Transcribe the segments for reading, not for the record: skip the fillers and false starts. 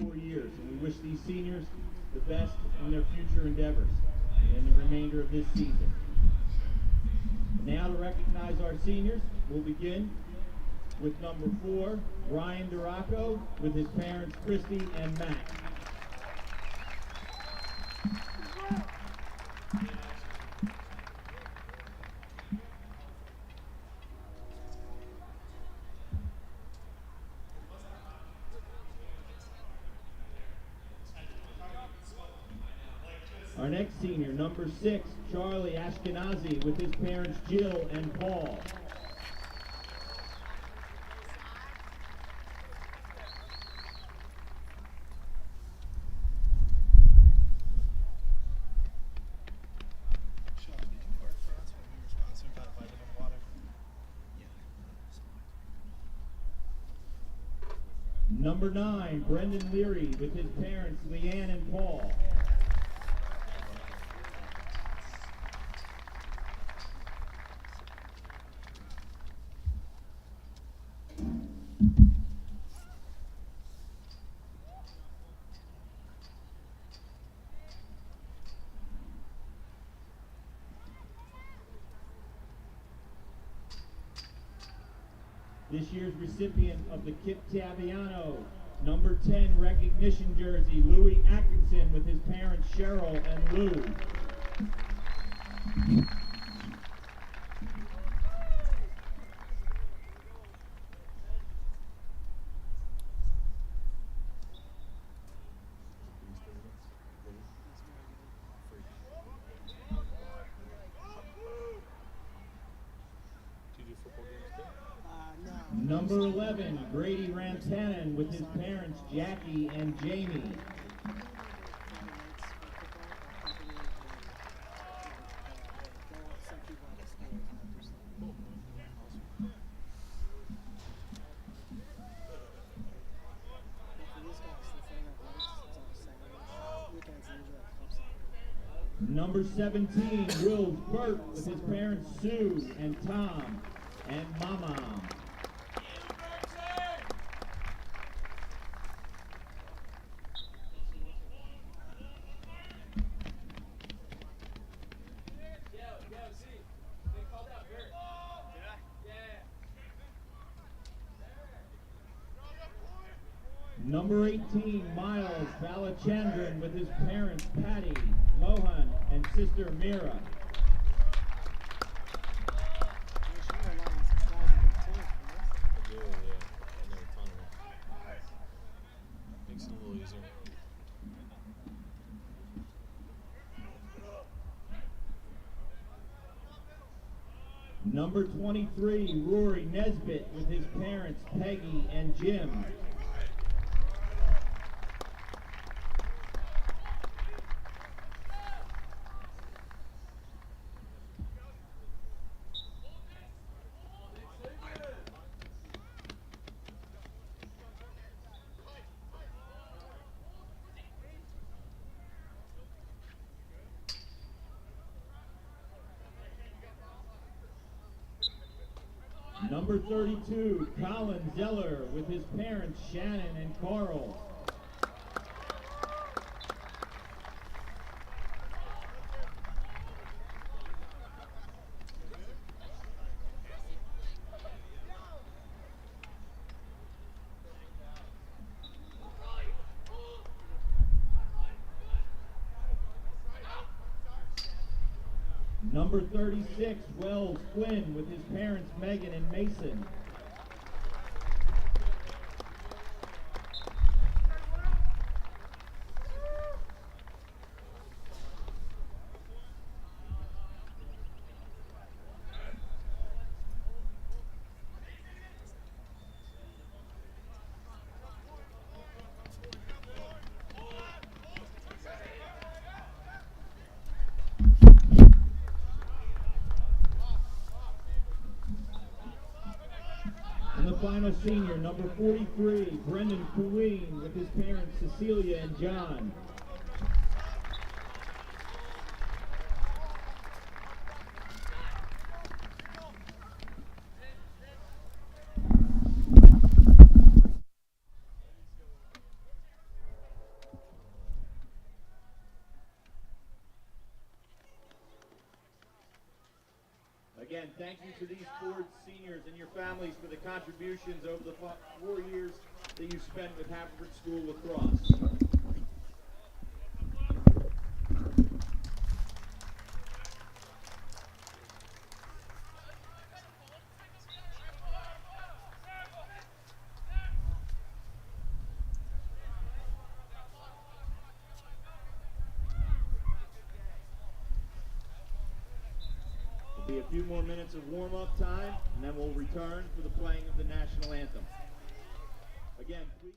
4 years, and we wish these seniors the best in their future endeavors and in the remainder of this season. Now to recognize our seniors, we'll begin with number 4, Ryan Duraco, with his parents Christy and Matt. Our next senior, number 6, Charlie Ashkenazi, with his parents Jill and Paul. Number 9, Brendan Leary, with his parents Leanne and Paul. This year's recipient of the Kip Taviano number 10 recognition jersey, Louis Atkinson, with his parents Cheryl and Lou. Number 11, Grady Rantanen, with his parents Jackie and Jamie. Number 17, Will Burt, with his parents Sue and Tom and Mama. Number 18, Miles Balachandran, with his parents Patty, Mohan, and sister Mira. Makes it a little easier. Number 23, Rory Nesbitt, with his parents Peggy and Jim. Number 32, Colin Zeller, with his parents Shannon and Carl. Number 36, Wells Flynn, with his parents Megan and Mason. Final senior, number 43, Brendan Queen, with his parents Cecilia and John. thank you to these four seniors and your families for the contributions over the 4 years that you spent with Haverford School Lacrosse. Be a few more minutes of warm-up time, and then we'll return for the playing of the national anthem. Again, please.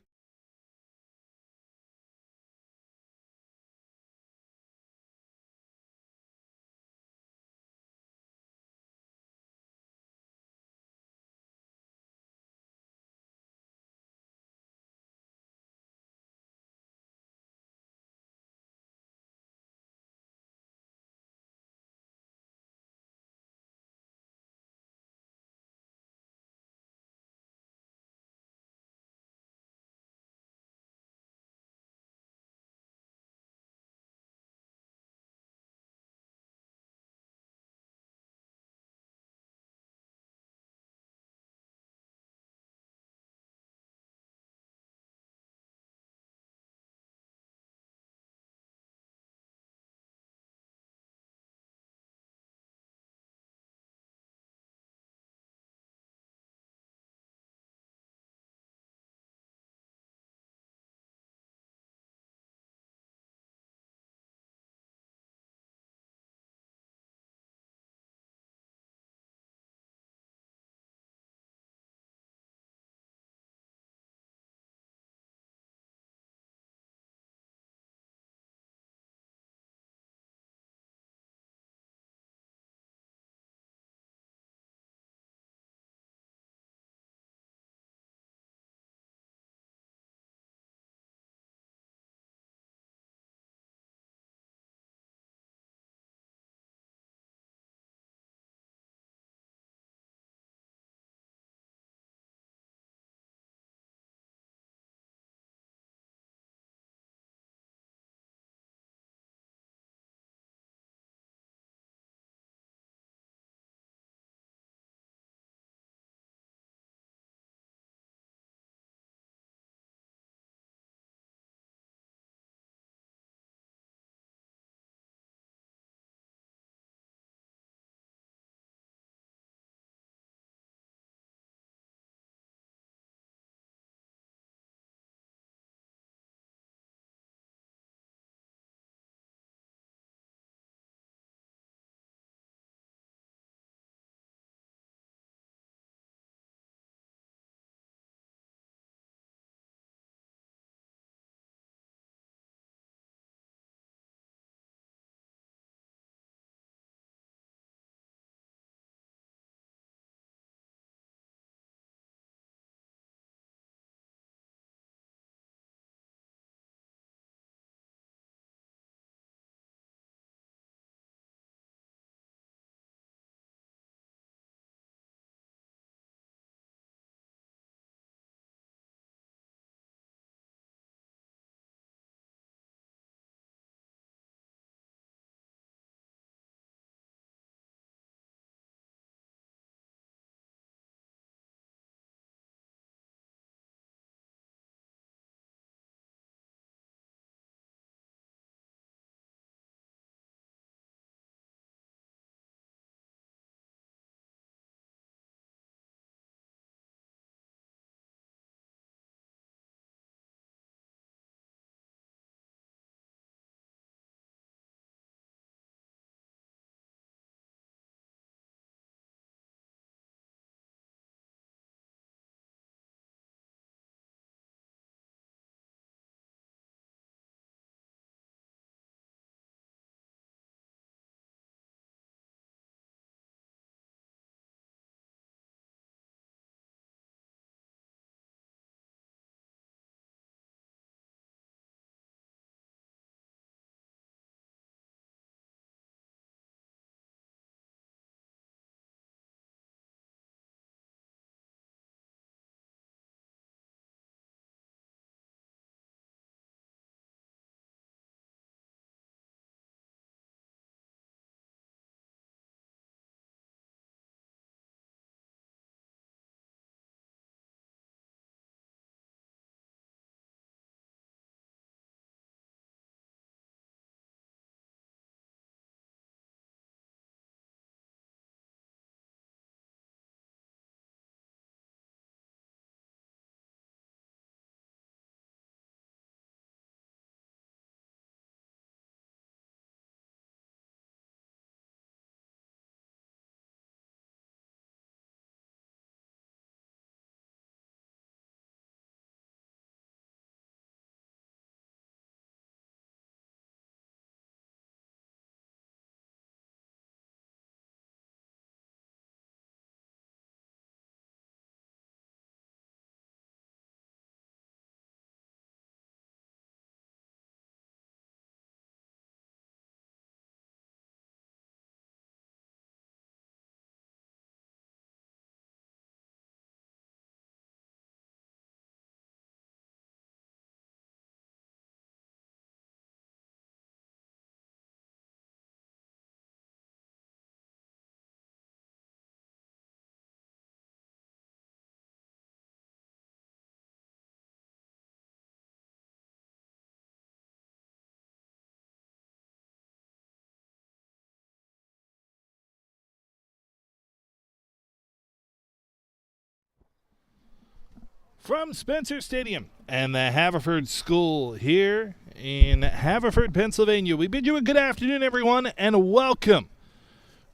From Spencer Stadium and the Haverford School here in Haverford, Pennsylvania, we bid you a good afternoon, everyone, and welcome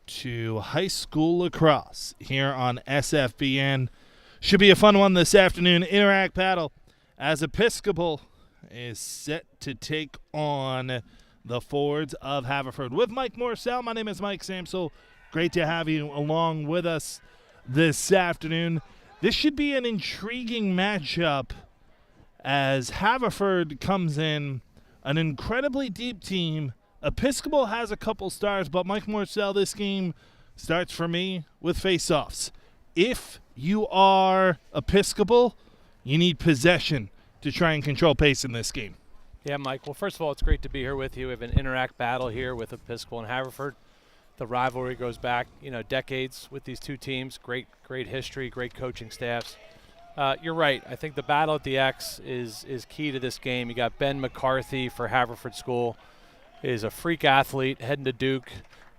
to high school lacrosse here on SFBN. Should be a fun one this afternoon. Interact Battle as Episcopal is set to take on the Fords of Haverford. With Mike Morcell, my name is Mike Samsel. Great to have you along with us this afternoon. This should be an intriguing matchup as Haverford comes in, an incredibly deep team. Episcopal has a couple stars, but Mike Morcell, this game starts for me with face-offs. If you are Episcopal, you need possession to try and control pace in this game. Yeah, Mike. Well, first of all, it's great to be here with you. We have an interact battle here with Episcopal and Haverford. The rivalry goes back, decades with these two teams. Great history, great coaching staffs. You're right. I think the battle at the X is key to this game. You got Ben McCarthy for Haverford School, is a freak athlete heading to Duke.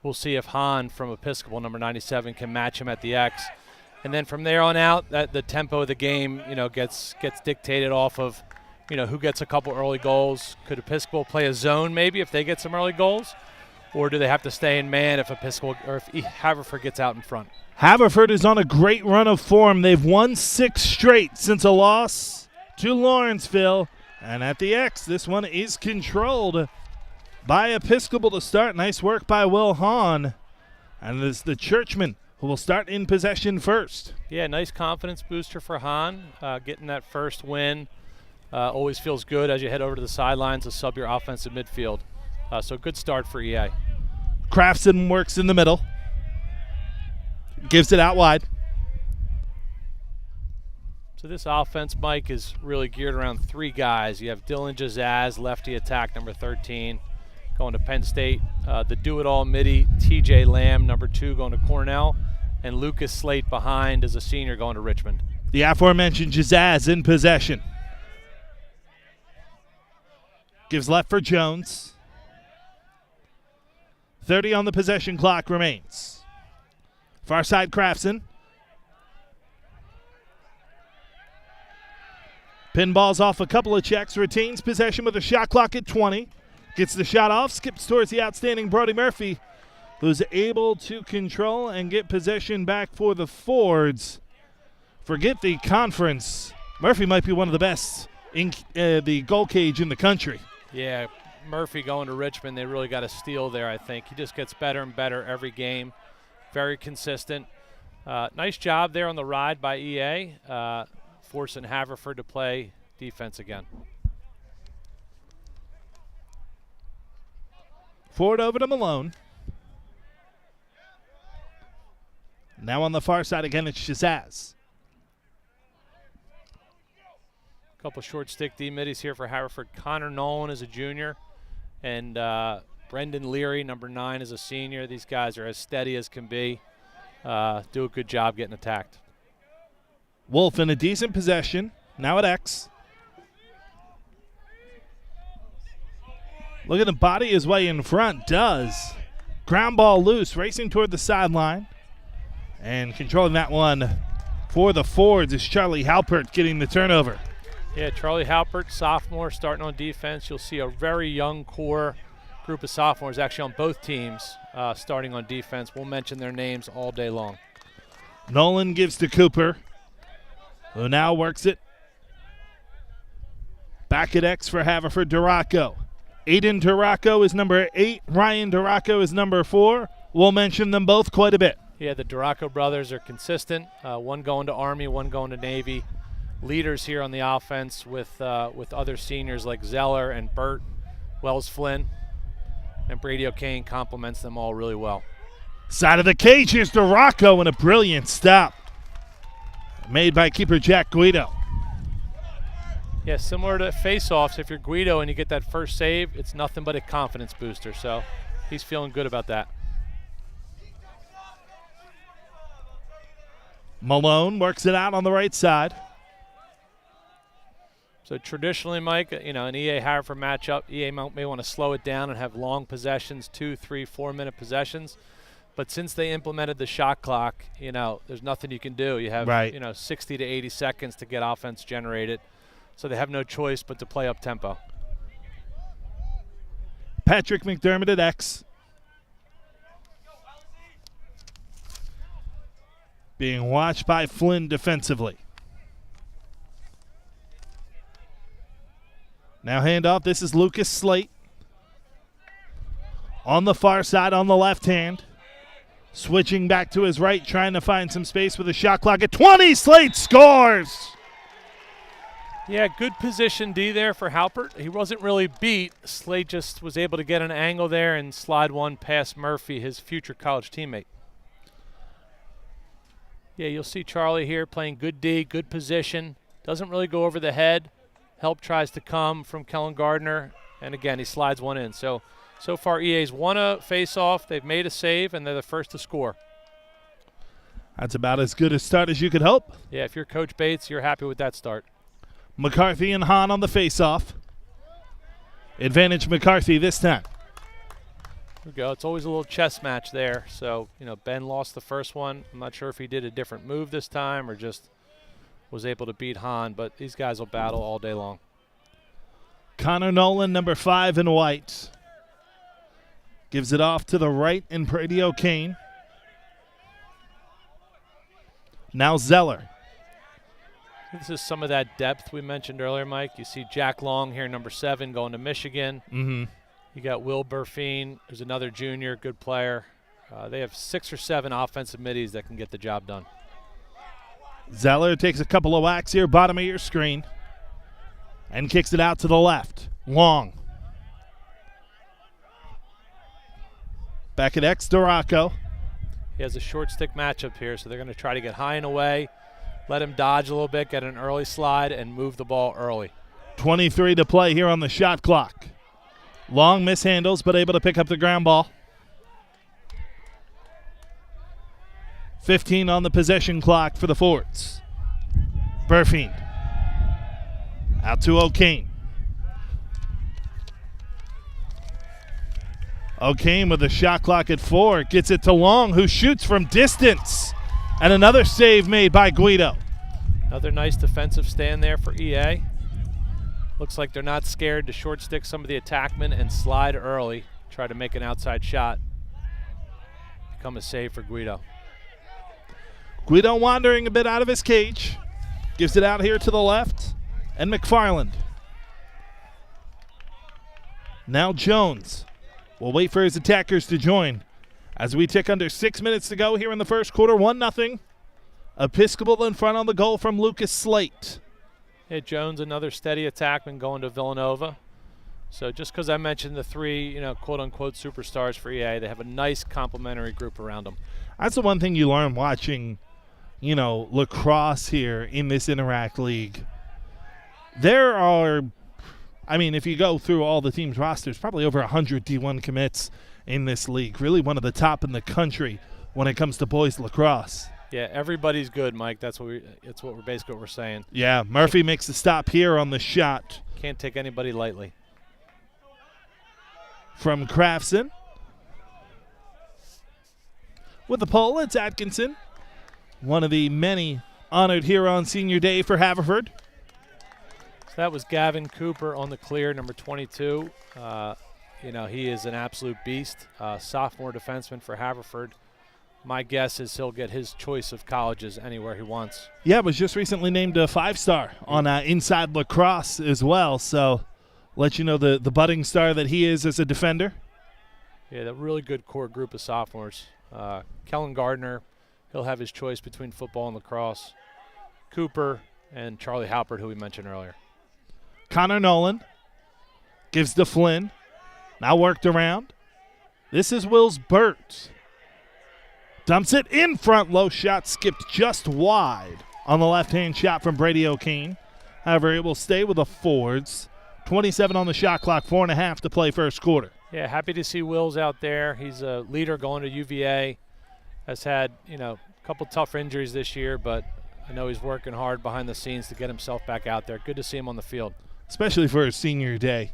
We'll see if Hahn from Episcopal, number 97, can match him at the X. And then from there on out, the tempo of the game, gets dictated off of, who gets a couple early goals. Could Episcopal play a zone maybe if they get some early goals? Or do they have to stay in man if Episcopal or if Haverford gets out in front? Haverford is on a great run of form. They've won 6 straight since a loss to Lawrenceville. And at the X, this one is controlled by Episcopal to start. Nice work by Will Hahn. And it's the Churchman who will start in possession first. Yeah, nice confidence booster for Hahn. Getting that first win always feels good as you head over to the sidelines to sub your offensive midfield. So good start for EA. Craftston works in the middle. Gives it out wide. So this offense, Mike, is really geared around 3 guys. You have Dylan Jazaz, lefty attack, number 13, going to Penn State. The do-it-all midi, TJ Lamb, number 2, going to Cornell. And Lucas Slate behind as a senior going to Richmond. The aforementioned Jazaz in possession. Gives left for Jones. 30 on the possession clock remains. Far side, Craftston. Pinballs off a couple of checks, retains possession with a shot clock at 20. Gets the shot off, skips towards the outstanding Brody Murphy, who's able to control and get possession back for the Fords. Forget the conference. Murphy might be one of the best in the goal cage in the country. Yeah, Murphy going to Richmond, they really got a steal there, I think. He just gets better and better every game. Very consistent. Nice job there on the ride by EA, forcing Haverford to play defense again. Forward over to Malone. Now on the far side again, it's Shazaz. Couple short stick D-middies here for Haverford. Connor Nolan is a junior, and Brendan Leary, number 9, is a senior. These guys are as steady as can be. Do a good job getting attacked. Wolf in a decent possession. Now at X. Look at him body his way in front. Does. Ground ball loose, racing toward the sideline. And controlling that one for the Fords is Charlie Halpert getting the turnover. Yeah, Charlie Halpert, sophomore, starting on defense. You'll see a very young core group of sophomores actually on both teams starting on defense. We'll mention their names all day long. Nolan gives to Cooper, who now works it. Back at X for Haverford, Duraco. Aiden Duraco is number 8. Ryan Duraco is number 4. We'll mention them both quite a bit. Yeah, the Duraco brothers are consistent. One going to Army, one going to Navy. Leaders here on the offense with other seniors like Zeller and Burt, Wells Flynn, and Brady O'Kane complements them all really well. Side of the cage, here's Duraco, and a brilliant stop made by keeper Jack Guido. Yeah, similar to face-offs, if you're Guido and you get that first save, it's nothing but a confidence booster, so he's feeling good about that. Malone works it out on the right side. So traditionally, Mike, an EA Haverford matchup, EA may want to slow it down and have long possessions, 2, 3, 4 minute possessions. But since they implemented the shot clock, there's nothing you can do. You have, Right. 60 to 80 seconds to get offense generated. So they have no choice but to play up tempo. Patrick McDermott at X. Being watched by Flynn defensively. Now handoff. This is Lucas Slate. On the far side, on the left hand. Switching back to his right, trying to find some space with a shot clock at 20. Slate scores! Yeah, good position D there for Halpert. He wasn't really beat. Slade just was able to get an angle there and slide one past Murphy, his future college teammate. Yeah, you'll see Charlie here playing good D, good position. Doesn't really go over the head. Help tries to come from Kellen Gardner, and again, he slides one in. So far EA's won a face-off, they've made a save, and they're the first to score. That's about as good a start as you could hope. Yeah, if you're Coach Bates, you're happy with that start. McCarthy and Hahn on the face-off. Advantage McCarthy this time. There we go. It's always a little chess match there. So, Ben lost the first one. I'm not sure if he did a different move this time or just was able to beat Hahn, but these guys will battle all day long. Connor Nolan, number 5 in white. Gives it off to the right in Brady O'Kane. Now Zeller. This is some of that depth we mentioned earlier, Mike. You see Jack Long here, number 7, going to Michigan. Mm-hmm. You got Will Burfeen, who's another junior, good player. They have 6 or 7 offensive middies that can get the job done. Zeller takes a couple of whacks here, bottom of your screen, and kicks it out to the left. Long. Back at X, Duraco. He has a short stick matchup here, so they're going to try to get high and away, let him dodge a little bit, get an early slide, and move the ball early. 23 to play here on the shot clock. Long mishandles, but able to pick up the ground ball. 15 on the possession clock for the Forts. Burfeen. Out to O'Kane. O'Kane with the shot clock at 4. Gets it to Long, who shoots from distance. And another save made by Guido. Another nice defensive stand there for EA. Looks like they're not scared to short stick some of the attackmen and slide early. Try to make an outside shot. Become a save for Guido. Guido wandering a bit out of his cage. Gives it out here to the left. And McFarland. Now Jones will wait for his attackers to join. As we tick under 6 minutes to go here in the first quarter, 1-0. Episcopal in front on the goal from Lucas Slate. Yeah, Jones, another steady attackman going to Villanova. So just because I mentioned the 3, quote-unquote superstars for EA, they have a nice complementary group around them. That's the one thing you learn watching, lacrosse here in this Interact League. There are, if you go through all the teams' rosters, probably over 100 D1 commits in this league. Really one of the top in the country when it comes to boys lacrosse. Yeah, everybody's good, Mike. That's what we're basically what we're saying. Yeah, Murphy makes the stop here on the shot. Can't take anybody lightly. From Crafson. With the pull, it's Atkinson. One of the many honored here on Senior Day for Haverford. So that was Gavin Cooper on the clear, number 22. He is an absolute beast. Sophomore defenseman for Haverford. My guess is he'll get his choice of colleges anywhere he wants. Yeah, was just recently named a 5-star on Inside Lacrosse as well. So let you know the budding star that he is as a defender. Yeah, that really good core group of sophomores. Kellen Gardner, he'll have his choice between football and lacrosse. Cooper and Charlie Halpert, who we mentioned earlier. Connor Nolan gives to Flynn. Now worked around. This is Wills Burt. Dumps it in front. Low shot skipped just wide on the left-hand shot from Brady O'Kane. However, it will stay with the Fords. 27 on the shot clock, 4.5 to play first quarter. Yeah, happy to see Wills out there. He's a leader going to UVA. Has had, a couple tough injuries this year, but I know he's working hard behind the scenes to get himself back out there. Good to see him on the field. Especially for his senior day.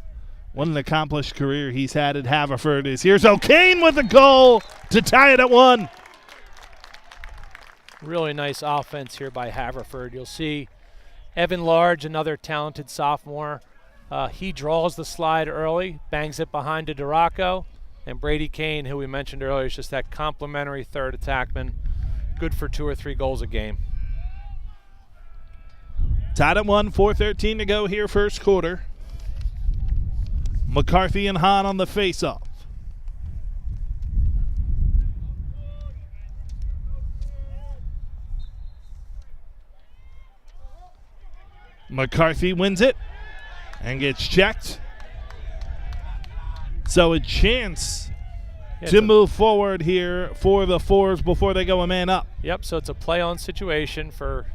What an accomplished career he's had at Haverford. Here's O'Kane with a goal to tie it at 1. Really nice offense here by Haverford. You'll see Evan Large, another talented sophomore. He draws the slide early, bangs it behind to Duraco, and Brady Kane, who we mentioned earlier, is just that complimentary third attackman, good for 2 or 3 goals a game. Tied at 1, 4:13 to go here, first quarter. McCarthy and Hahn on the face-off. McCarthy wins it and gets checked. So a chance to move forward here for the Fours before they go a man up. Yep, so it's a play-on situation for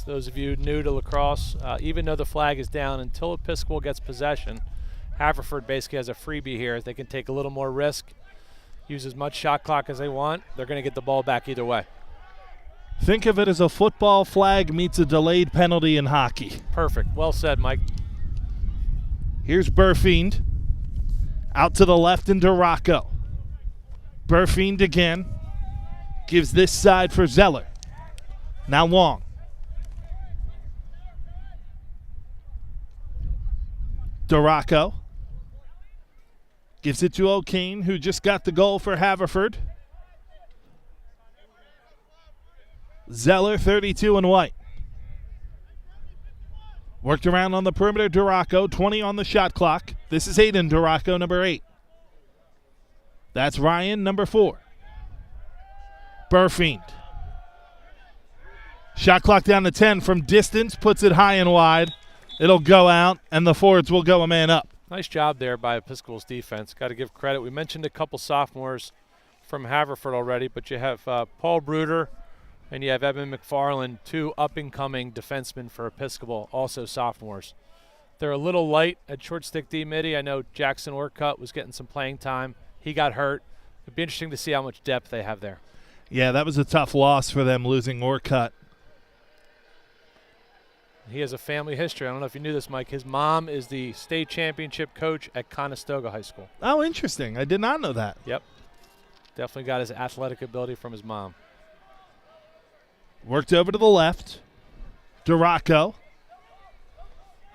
those of you new to lacrosse. Even though the flag is down, until Episcopal gets possession, Haverford basically has a freebie here. They can take a little more risk, use as much shot clock as they want. They're going to get the ball back either way. Think of it as a football flag meets a delayed penalty in hockey. Perfect. Well said, Mike. Here's Burfiend. Out to the left in Duraco. Burfiend again. Gives this side for Zeller. Now Long. Duraco. Gives it to O'Kane, who just got the goal for Haverford. Zeller, 32 and white. Worked around on the perimeter, Duraco, 20 on the shot clock. This is Aiden Duraco, number 8. That's Ryan, number 4. Burfiend. Shot clock down to 10 from distance, puts it high and wide. It'll go out, and the Fords will go a man up. Nice job there by Episcopal's defense. Got to give credit. We mentioned a couple sophomores from Haverford already, but you have Paul Bruder and you have Evan McFarland, 2 up-and-coming defensemen for Episcopal, also sophomores. They're a little light at short stick D midi. I know Jackson Orcutt was getting some playing time. He got hurt. It'd be interesting to see how much depth they have there. Yeah, that was a tough loss for them, losing Orcutt. He has a family history. I don't know if you knew this, Mike. His mom is the state championship coach at Conestoga High School. Oh, interesting. I did not know that. Yep. Definitely got his athletic ability from his mom. Worked over to the left. Duraco.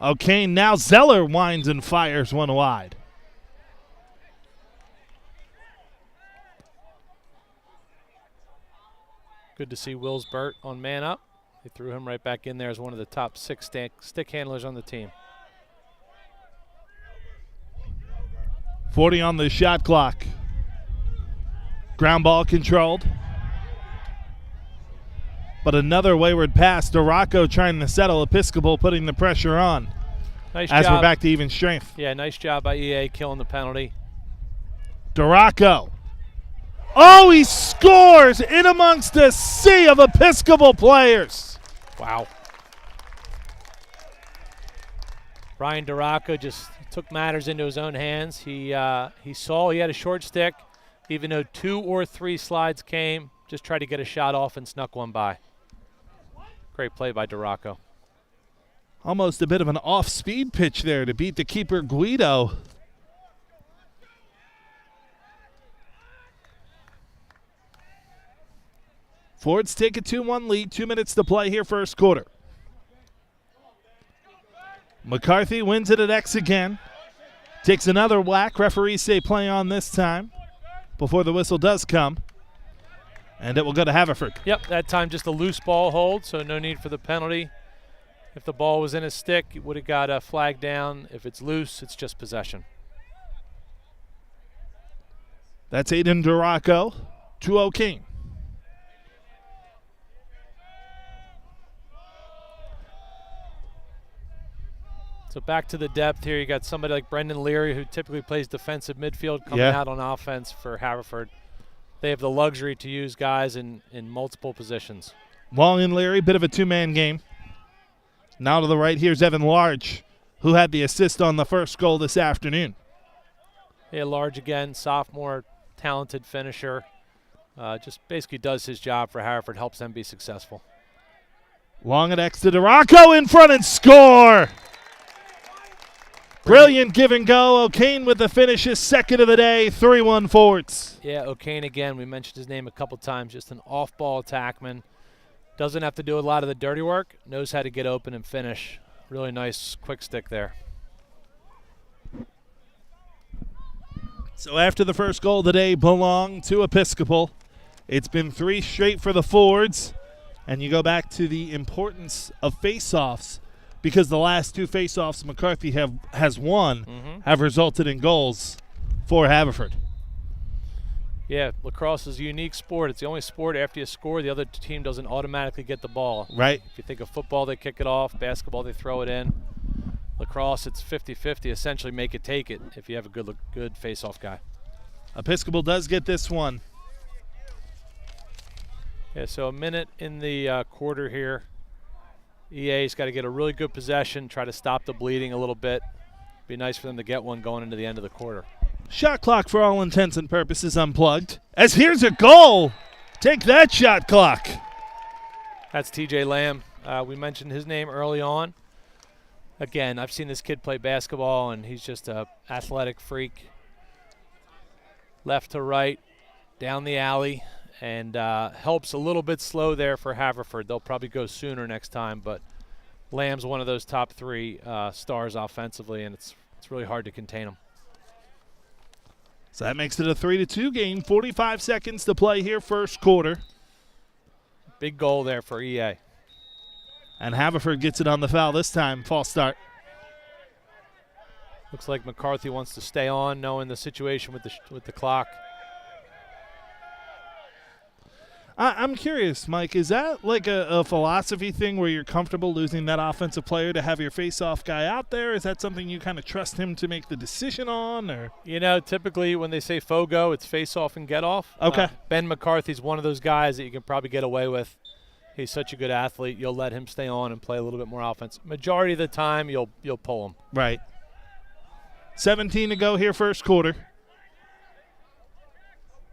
Okay, now Zeller winds and fires one wide. Good to see Wills Burt on man up. They threw him right back in there as one of the top 6 stick handlers on the team. 40 on the shot clock. Ground ball controlled. But another wayward pass. Duraco trying to settle. Episcopal putting the pressure on. Nice as job. We're back to even strength. Yeah, nice job by EA killing the penalty. Duraco. Oh, he scores in amongst a sea of Episcopal players. Wow. Brian Duraco just took matters into his own hands. He saw he had a short stick. Even though 2 or 3 slides came, just tried to get a shot off and snuck one by. Great play by Duraco. Almost a bit of an off-speed pitch there to beat the keeper Guido. Fords take a 2-1 lead. 2 minutes to play here, first quarter. McCarthy wins it at X again. Takes another whack. Referees say play on this time before the whistle does come. And it will go to Haverford. Yep, that time just a loose ball hold, so no need for the penalty. If the ball was in his stick, it would have got a flag down. If it's loose, it's just possession. That's Aiden Duraco to O'Kane. So back to the depth here. You got somebody like Brendan Leary, who typically plays defensive midfield, coming out on offense for Haverford. They have the luxury to use guys in multiple positions. Long and Leary, bit of a 2-man game. Now to the right, here's Evan Large, who had the assist on the first goal this afternoon. Yeah, Large again, sophomore, talented finisher. Just basically does his job for Haverford, helps them be successful. Long at X to Duraco in front and score! Brilliant give and go. O'Kane with the finish, his second of the day, 3-1 Fords. Yeah, O'Kane again. We mentioned his name a couple times. Just an off-ball attackman. Doesn't have to do a lot of the dirty work. Knows how to get open and finish. Really nice quick stick there. So after the first goal of the day belonged to Episcopal, it's been 3 straight for the Fords. And you go back to the importance of face-offs, because the last 2 face-offs McCarthy has won have resulted in goals for Haverford. Yeah, lacrosse is a unique sport. It's the only sport after you score, the other team doesn't automatically get the ball. Right. If you think of football, they kick it off. Basketball, they throw it in. Lacrosse, it's 50-50. Essentially make it take it if you have a good face-off guy. Episcopal does get this one. Yeah, so a minute in the quarter here. EA's got to get a really good possession, try to stop the bleeding a little bit. Be nice for them to get one going into the end of the quarter. Shot clock for all intents and purposes unplugged. As here's a goal. Take that, shot clock. That's TJ Lamb. We mentioned his name early on. Again, I've seen this kid play basketball, and he's just a athletic freak. Left to right, down the alley, and helps a little bit slow there for Haverford. They'll probably go sooner next time, but Lamb's one of those top 3 stars offensively, and it's really hard to contain him. So that makes it a 3-2 game. 45 seconds to play here, first quarter. Big goal there for EA. And Haverford gets it on the foul this time. False start. Looks like McCarthy wants to stay on, knowing the situation with the clock. I'm curious, Mike, is that like a philosophy thing where you're comfortable losing that offensive player to have your face-off guy out there? Is that something you kind of trust him to make the decision on? Or You know, typically when they say FOGO, it's face-off and get-off. Okay. Ben McCarthy's one of those guys that you can probably get away with. He's such a good athlete. You'll let him stay on and play a little bit more offense. Majority of the time, you'll pull him. Right. 17 to go here, first quarter.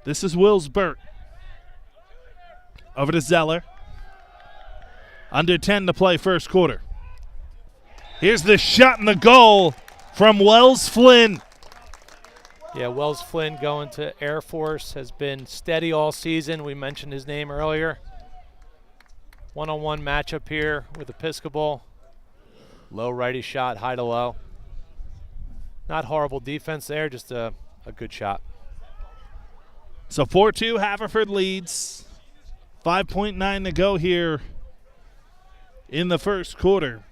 This is Wills Burt. Over to Zeller. Under 10 to play first quarter. Here's the shot and the goal from Wells Flynn. Yeah, Wells Flynn going to Air Force, has been steady all season. We mentioned his name earlier. One-on-one matchup here with Episcopal. Low righty shot, high to low. Not horrible defense there, just a good shot. So 4-2, Haverford leads. 5.9 to go here in the first quarter.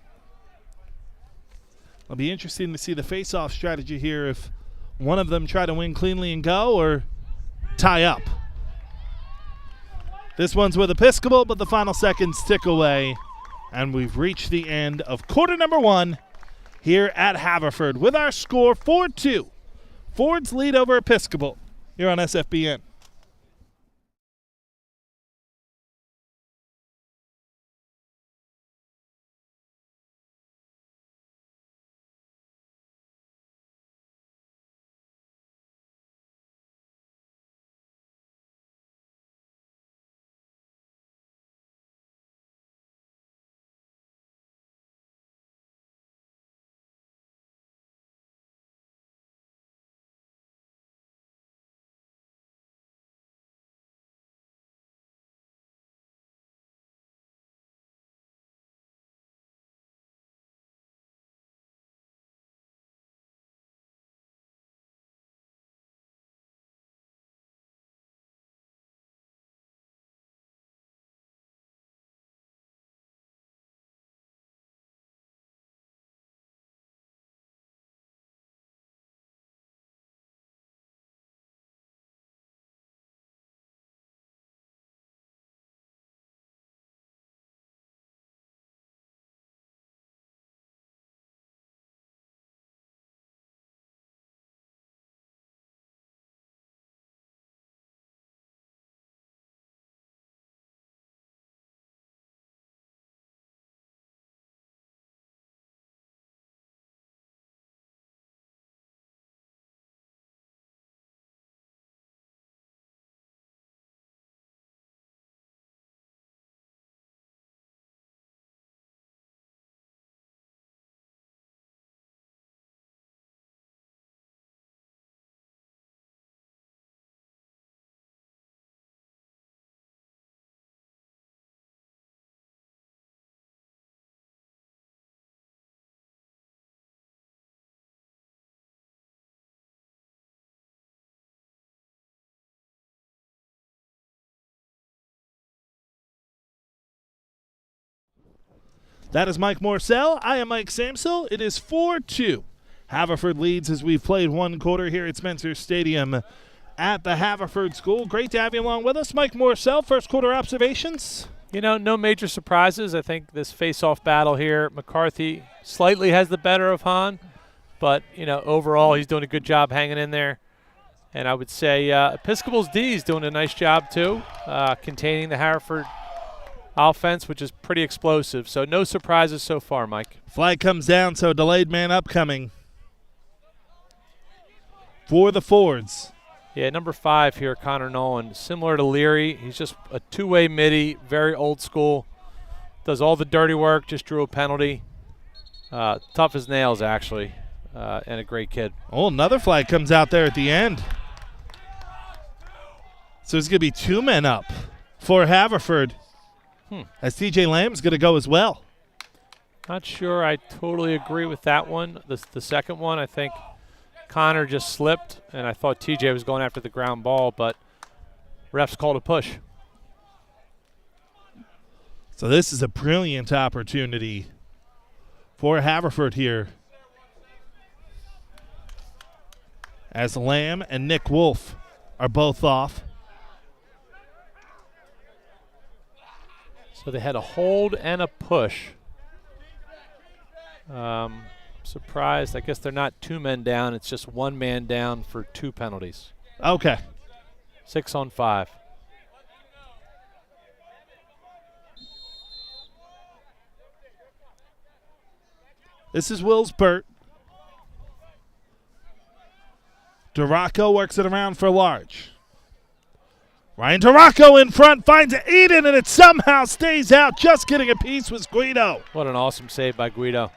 It'll be interesting to see the face-off strategy here, if one of them try to win cleanly and go or tie up. This one's with Episcopal, but the final seconds tick away, and we've reached the end of quarter number 1 here at Haverford with our score 4-2. Ford's lead over Episcopal here on SFBN. That is Mike Morcell. I am Mike Samsel. It is 4-2. Haverford leads as we've played one quarter here at Spencer Stadium at the Haverford School. Great to have you along with us. Mike Morcell, first quarter observations. You know, no major surprises. I think this face-off battle here, McCarthy slightly has the better of Hahn, but, you know, overall he's doing a good job hanging in there. And I would say Episcopal's D is doing a nice job too, containing the Haverford offense, which is pretty explosive. So no surprises so far, Mike. Flag comes down, so delayed man upcoming for the Fords. Yeah, number 5 here, Connor Nolan. Similar to Leary, he's just a two-way midi, very old school. Does all the dirty work, just drew a penalty. Tough as nails, actually, and a great kid. Oh, another flag comes out there at the end. So it's going to be 2 men up for Haverford, as TJ Lamb's going to go as well. Not sure I totally agree with that one. The second one, I think Connor just slipped, and I thought TJ was going after the ground ball, but refs called a push. So this is a brilliant opportunity for Haverford here, as Lamb and Nick Wolf are both off. So they had a hold and a push. Surprised. I guess they're not 2 men down. It's just 1 man down for 2 penalties. Okay. 6 on 5. This is Wills Burt. Duraco works it around for large. Ryan Duraco in front, finds Eden, and it somehow stays out. Just getting a piece was Guido. What an awesome save by Guido.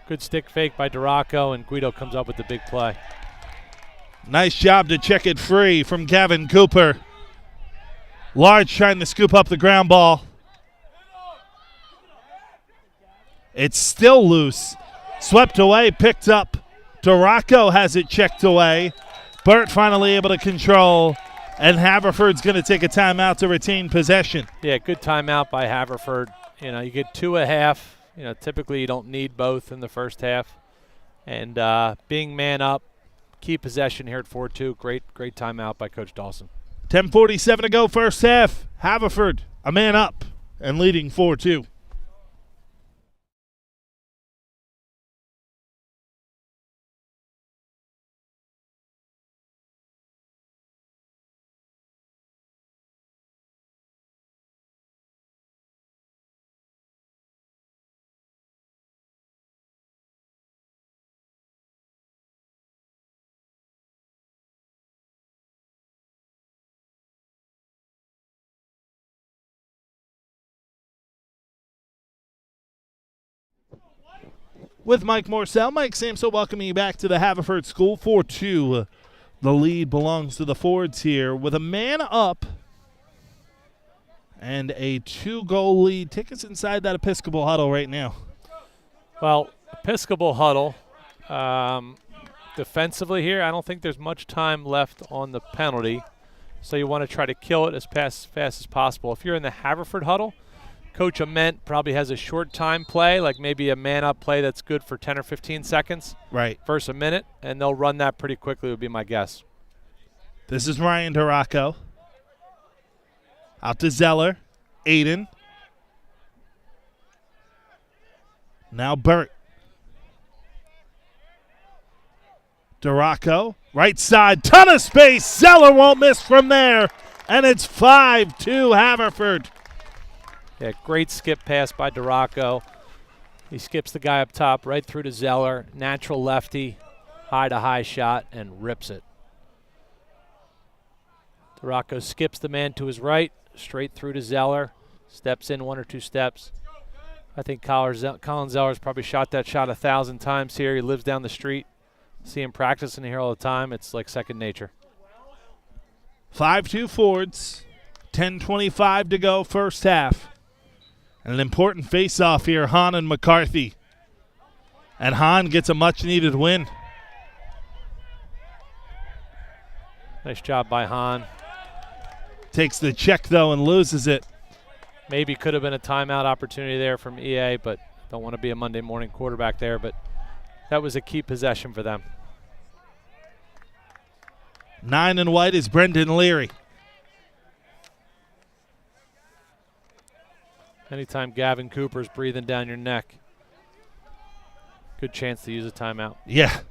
Good stick fake by Duraco, and Guido comes up with the big play. Nice job to check it free from Gavin Cooper. Large trying to scoop up the ground ball. It's still loose. Swept away, picked up. Duraco has it checked away. Burt finally able to control, and Haverford's going to take a timeout to retain possession. Yeah, good timeout by Haverford. You know, you get 2 a half. You know, typically you don't need both in the first half. And being man up, key possession here at 4-2. Great timeout by Coach Dawson. 10:47 to go first half. Haverford a man up and leading 4-2. With Mike Morcell, Mike Samso welcoming you back to the Haverford School. 4-2. The lead belongs to the Fords here with a man up and a 2-goal lead. Take us inside that Episcopal huddle right now. Well, Episcopal huddle. Defensively here, I don't think there's much time left on the penalty, so you want to try to kill it as fast as possible. If you're in the Haverford huddle, Coach Ament probably has a short time play, like maybe a man-up play that's good for 10 or 15 seconds. Right. Versus a minute, and they'll run that pretty quickly would be my guess. This is Ryan Duraco. Out to Zeller. Aiden. Now Burt. Duraco. Right side. Ton of space. Zeller won't miss from there. And it's 5-2 Haverford. Yeah, great skip pass by Duraco. He skips the guy up top right through to Zeller. Natural lefty, high-to-high shot, and rips it. Duraco skips the man to his right, straight through to Zeller. Steps in 1 or 2 steps. I think Colin Zeller's probably shot that shot 1,000 times here. He lives down the street. See him practicing here all the time. It's like second nature. 5-2 Fords. 10:25 to go first half. And an important face-off here, Hahn and McCarthy. And Hahn gets a much-needed win. Nice job by Hahn. Takes the check, though, and loses it. Maybe could have been a timeout opportunity there from EA, but don't want to be a Monday morning quarterback there. But that was a key possession for them. 9 and white is Brendan Leary. Anytime Gavin Cooper's breathing down your neck, good chance to use a timeout. Yeah.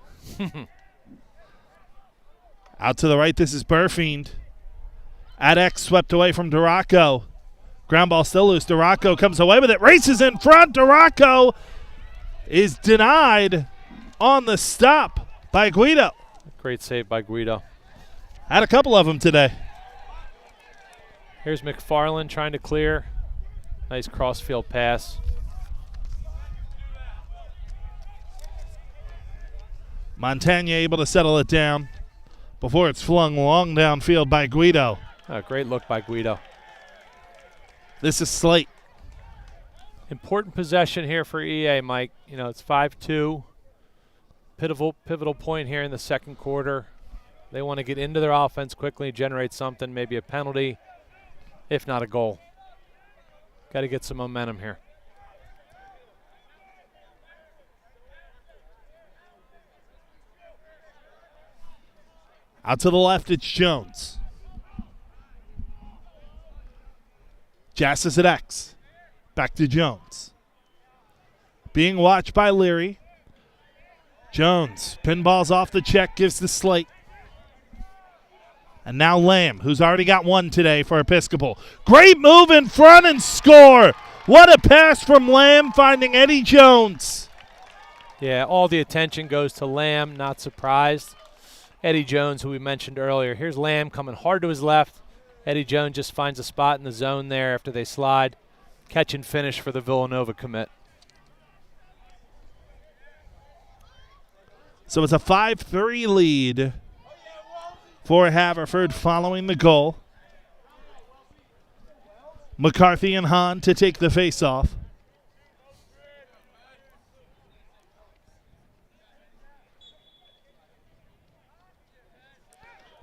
Out to the right, this is Burfiend. At X, swept away from Duraco. Ground ball still loose. Duraco comes away with it. Races in front. Duraco is denied on the stop by Guido. Great save by Guido. Had a couple of them today. Here's McFarland trying to clear. Nice cross-field pass. Montaigne able to settle it down before it's flung long downfield by Guido. Oh, great look by Guido. This is Slate. Important possession here for EA, Mike. You know, it's 5-2. Pivotal point here in the second quarter. They want to get into their offense quickly, generate something, maybe a penalty, if not a goal. Got to get some momentum here. Out to the left, it's Jones. Jassis at X. Back to Jones. Being watched by Leary. Jones pinballs off the check, gives to Slate. And now Lamb, who's already got one today for Episcopal. Great move in front and score. What a pass from Lamb, finding Eddie Jones. Yeah, all the attention goes to Lamb, not surprised. Eddie Jones, who we mentioned earlier. Here's Lamb coming hard to his left. Eddie Jones just finds a spot in the zone there after they slide. Catch and finish for the Villanova commit. So it's a 5-3 lead for Haverford following the goal. McCarthy and Hahn to take the face-off.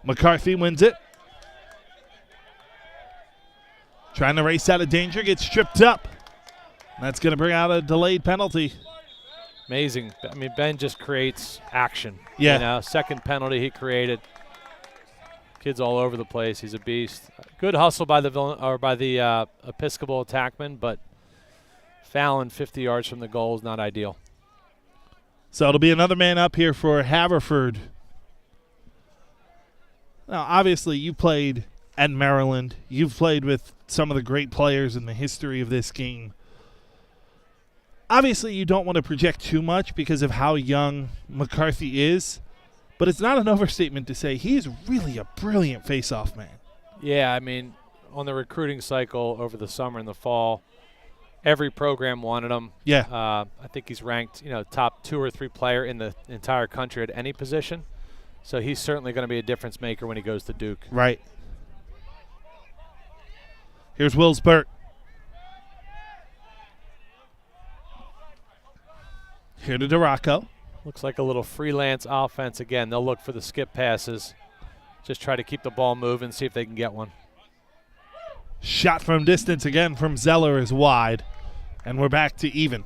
McCarthy wins it. Trying to race out of danger, gets tripped up. That's going to bring out a delayed penalty. Amazing. I mean, Ben just creates action. Yeah. You know, second penalty he created. Kid's all over the place. He's a beast. Good hustle by the Episcopal attackman, but fouling 50 yards from the goal is not ideal. So it'll be another man up here for Haverford. Now, obviously, you played at Maryland. You've played with some of the great players in the history of this game. Obviously, you don't want to project too much because of how young McCarthy is, but it's not an overstatement to say he's really a brilliant face-off man. Yeah, I mean, on the recruiting cycle over the summer and the fall, every program wanted him. Yeah. I think he's ranked, top 2 or 3 player in the entire country at any position. So he's certainly going to be a difference maker when he goes to Duke. Right. Here's Wills Burt. Here to Duraco. Looks like a little freelance offense again. They'll look for the skip passes. Just try to keep the ball moving, see if they can get one. Shot from distance again from Zeller is wide. And we're back to even.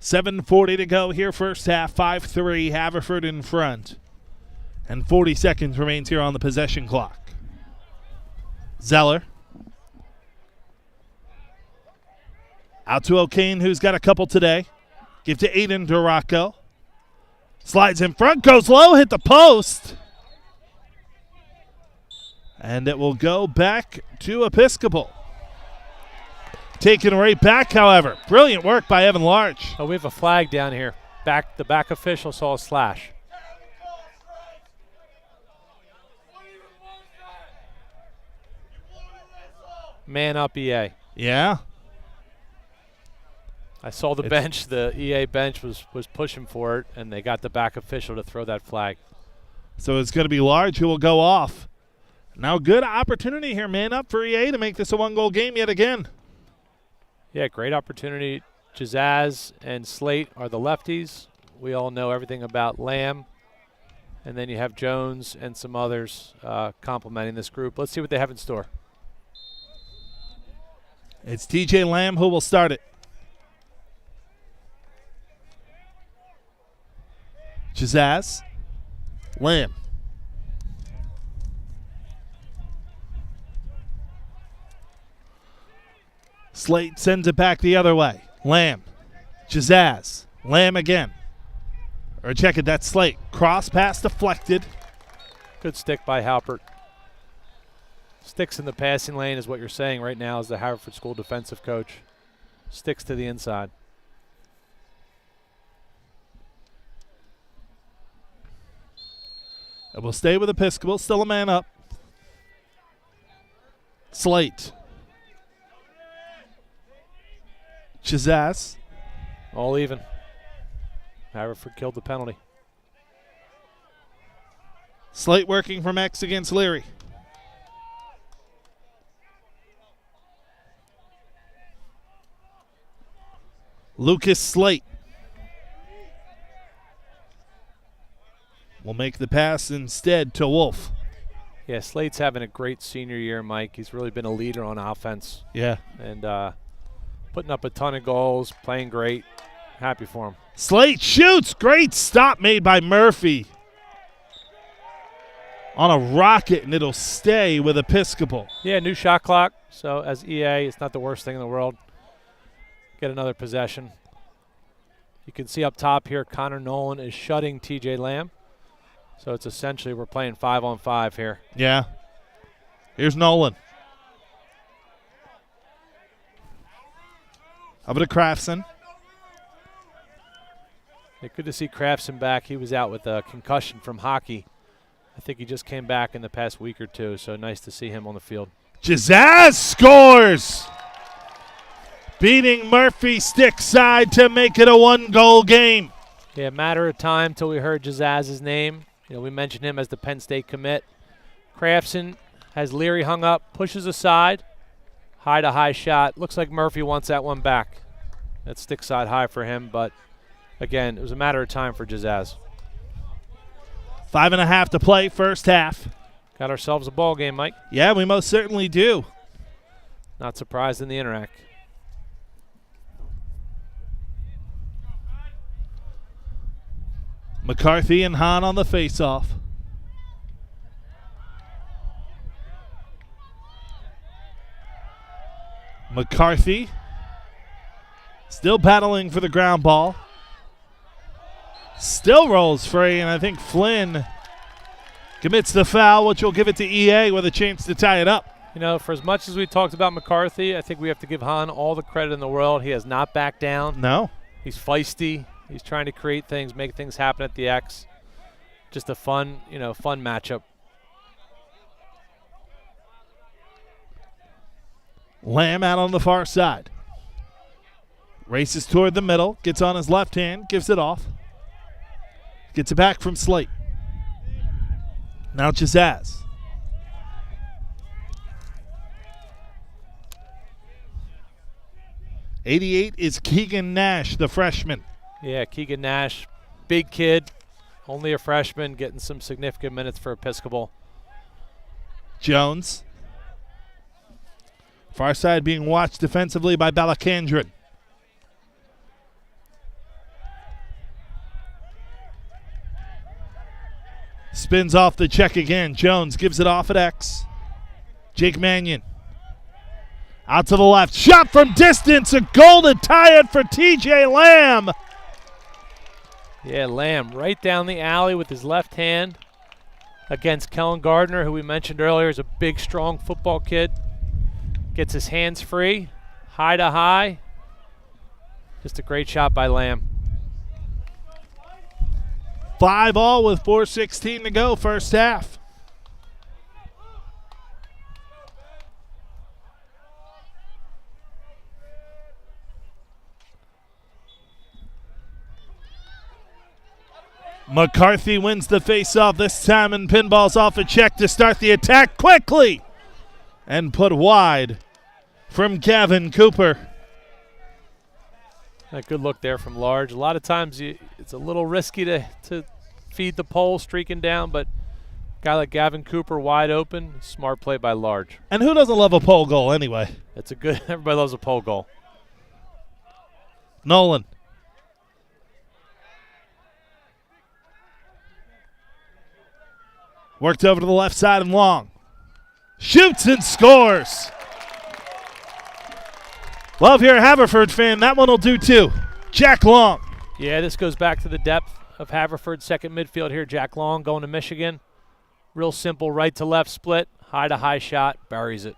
7:40 to go here, first half, 5-3, Haverford in front. And 40 seconds remains here on the possession clock. Zeller. Out to O'Kane, who's got a couple today. Give to Aiden Duraco. Slides in front, goes low, hit the post. And it will go back to Episcopal. Taken right back, however. Brilliant work by Evan Larch. Oh, we have a flag down here. The back official saw a slash. Man up, EA. Yeah. I saw the bench. The EA bench was pushing for it, and they got the back official to throw that flag. So it's going to be Large who will go off. Now good opportunity here, man up for EA to make this a one-goal game yet again. Yeah, great opportunity. Jazaz and Slate are the lefties. We all know everything about Lamb. And then you have Jones and some others complementing this group. Let's see what they have in store. It's TJ Lamb who will start it. Jazaz. Lamb. Slate sends it back the other way. Lamb. Jazaz. Lamb again. Or check it, that's Slate. Cross pass deflected. Good stick by Halpert. Sticks in the passing lane is what you're saying right now as the Haverford School defensive coach. Sticks to the inside. And we'll stay with Episcopal. Still a man up. Slate. Jazaz. All even. Haverford killed the penalty. Slate working from X against Leary. Lucas Slate will make the pass instead to Wolf. Yeah, Slate's having a great senior year, Mike. He's really been a leader on offense. Yeah. And putting up a ton of goals, playing great. Happy for him. Slate shoots. Great stop made by Murphy. On a rocket, and it'll stay with Episcopal. Yeah, new shot clock. So as EA, it's not the worst thing in the world. Get another possession. You can see up top here, Connor Nolan is shutting TJ Lamb. So it's essentially we're playing 5-on-5 here. Yeah. Here's Nolan. Over to Crafson. Yeah, good to see Crafson back. He was out with a concussion from hockey. I think he just came back in the past week or two, so nice to see him on the field. Jazaz scores! Beating Murphy stick side to make it a one-goal game. Yeah, matter of time till we heard Jazaz's name. You know, we mentioned him as the Penn State commit. Crafson has Leary hung up, pushes aside. High to high shot. Looks like Murphy wants that one back. That's stick side high for him, but again, it was a matter of time for Jazaz. 5.5 to play, first half. Got ourselves a ball game, Mike. Yeah, we most certainly do. Not surprised in the interact. McCarthy and Hahn on the face-off. McCarthy still battling for the ground ball. Still rolls free, and I think Flynn commits the foul, which will give it to EA with a chance to tie it up. You know, for as much as we talked about McCarthy, I think we have to give Hahn all the credit in the world. He has not backed down. No. He's feisty. He's trying to create things, make things happen at the X. Just a fun, fun matchup. Lamb out on the far side. Races toward the middle, gets on his left hand, gives it off. Gets it back from Slate. Now Jazaz. '88 is Keegan Nash, the freshman. Yeah, Keegan Nash, big kid, only a freshman, getting some significant minutes for Episcopal. Jones. Far side being watched defensively by Balacandrin. Spins off the check again. Jones gives it off at X. Jake Mannion. Out to the left. Shot from distance. A goal to tie it for TJ Lamb. Yeah, Lamb right down the alley with his left hand against Kellen Gardner, who we mentioned earlier is a big, strong football kid. Gets his hands free, high to high. Just a great shot by Lamb. 5-all with 4:16 to go, first half. McCarthy wins the faceoff this time and pinballs off a check to start the attack quickly and put wide from Gavin Cooper. A good look there from Large. A lot of times it's a little risky to feed the pole streaking down, but Guy like Gavin Cooper wide open. Smart play by Large. And who doesn't love a pole goal anyway? It's a good. Everybody loves a pole goal. Nolan. Worked over to the left side and long. Shoots and scores. Well, if you're a Haverford fan, that one will do too. Jack Long. Yeah, this goes back to the depth of Haverford's second midfield here. Jack Long going to Michigan. Real simple right to left split. High to high shot. Buries it.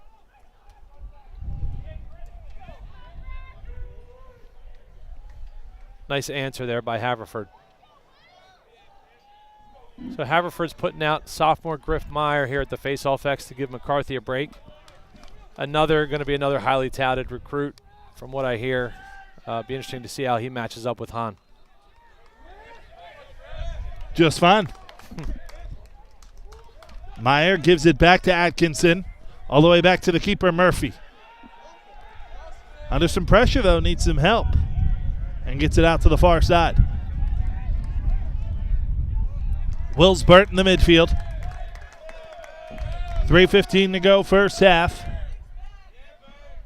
Nice answer there by Haverford. So Haverford's putting out sophomore Griff Meyer here at the faceoff X to give McCarthy a break. Going to be another highly touted recruit from what I hear. Be interesting to see how he matches up with Hahn. Just fine. Meyer gives it back to Atkinson. All the way back to the keeper, Murphy. Under some pressure, though, needs some help. And gets it out to the far side. Wilsbert in the midfield. 3:15 to go, first half.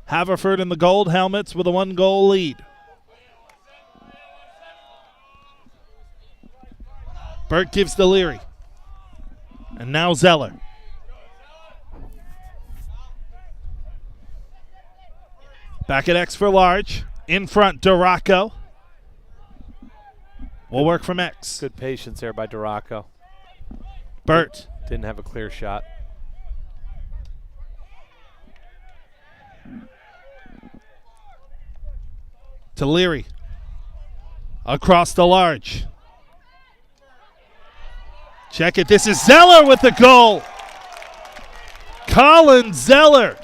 Haverford in the gold helmets with a 1-goal lead. Burt gives to Leary. And now Zeller. Back at X for Large. In front, Duraco. Will work from X. Good patience there by Duraco. Burt. Didn't have a clear shot. To Leary. Across the Large. Check it. This is Zeller with the goal. Colin Zeller.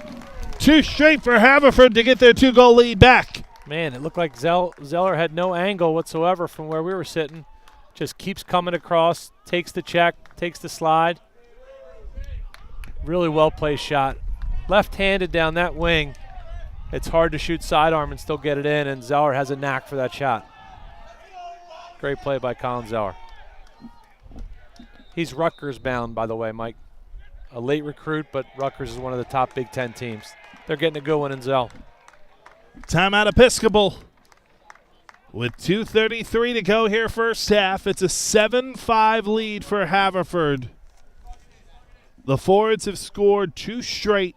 2 straight for Haverford to get their 2-goal lead back. Man, it looked like Zeller had no angle whatsoever from where we were sitting. Just keeps coming across, takes the check, takes the slide. Really well-placed shot. Left-handed down that wing. It's hard to shoot sidearm and still get it in, and Zeller has a knack for that shot. Great play by Colin Zeller. He's Rutgers bound, by the way, Mike. A late recruit, but Rutgers is one of the top Big Ten teams. They're getting a good one in Zell. Timeout Episcopal. With 2:33 to go here first half, it's a 7-5 lead for Haverford. The forwards have scored 2 straight.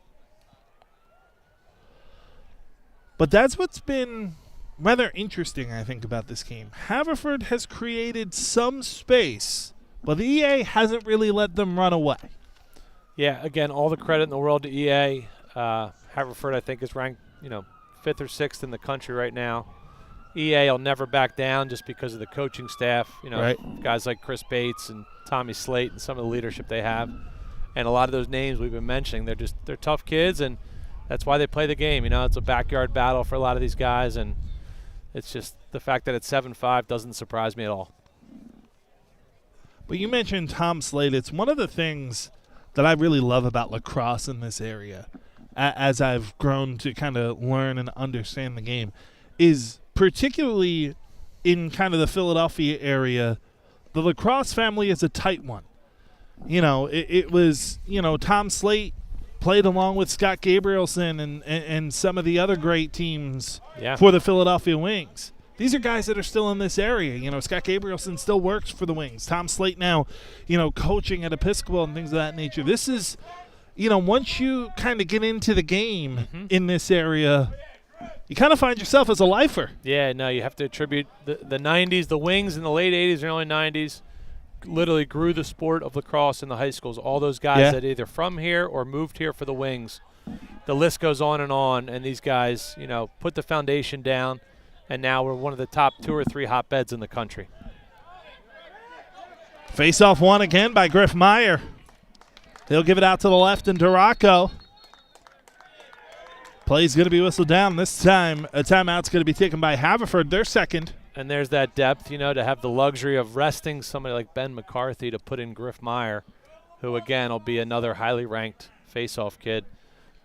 But that's what's been rather interesting, I think, about this game. Haverford has created some space, but the EA hasn't really let them run away. Yeah, again, all the credit in the world to EA. Haverford, I think, is ranked, 5th or 6th in the country right now. EA will never back down just because of the coaching staff. Right. Guys like Chris Bates and Tommy Slate and some of the leadership they have. And a lot of those names we've been mentioning, they're tough kids, and that's why they play the game. It's a backyard battle for a lot of these guys, and it's just the fact that it's 7-5 doesn't surprise me at all. But you mentioned Tom Slade. It's one of the things that I really love about lacrosse in this area, as I've grown to kind of learn and understand the game, is particularly in kind of the Philadelphia area, the lacrosse family is a tight one. It was, Tom Slate played along with Scott Gabrielson and some of the other great teams for the Philadelphia Wings. These are guys that are still in this area. Scott Gabrielson still works for the Wings. Tom Slate now, coaching at Episcopal and things of that nature. This is, once you kind of get into the game in this area, you kind of find yourself as a lifer. Yeah, no, you have to attribute the 90s, the Wings in the late 80s and early 90s literally grew the sport of lacrosse in the high schools. All those guys that either from here or moved here for the Wings. The list goes on, and these guys, put the foundation down. And now we're one of the top 2 or 3 hotbeds in the country. Face-off won again by Griff Meyer. He'll give it out to the left, and Duraco. Play's going to be whistled down. This time, a timeout's going to be taken by Haverford, their second. And there's that depth, to have the luxury of resting somebody like Ben McCarthy to put in Griff Meyer, who, again, will be another highly ranked face-off kid.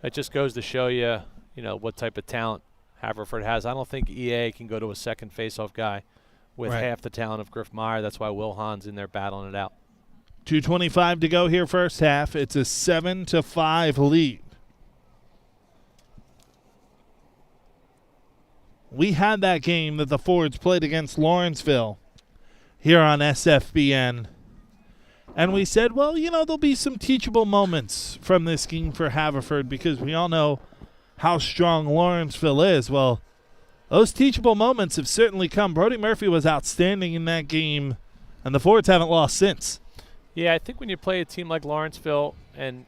It just goes to show you, what type of talent Haverford has. I don't think EA can go to a second face-off guy with half the talent of Griff Meyer. That's why Will Hahn's in there battling it out. 2:25 to go here first half. It's a 7-5 lead. We had that game that the Fords played against Lawrenceville here on SFBN. And we said, well, you know, there'll be some teachable moments from this game for Haverford because we all know how strong Lawrenceville is. Well, those teachable moments have certainly come. Brody Murphy was outstanding in that game, and the Fords haven't lost since. Yeah, I think when you play a team like Lawrenceville, and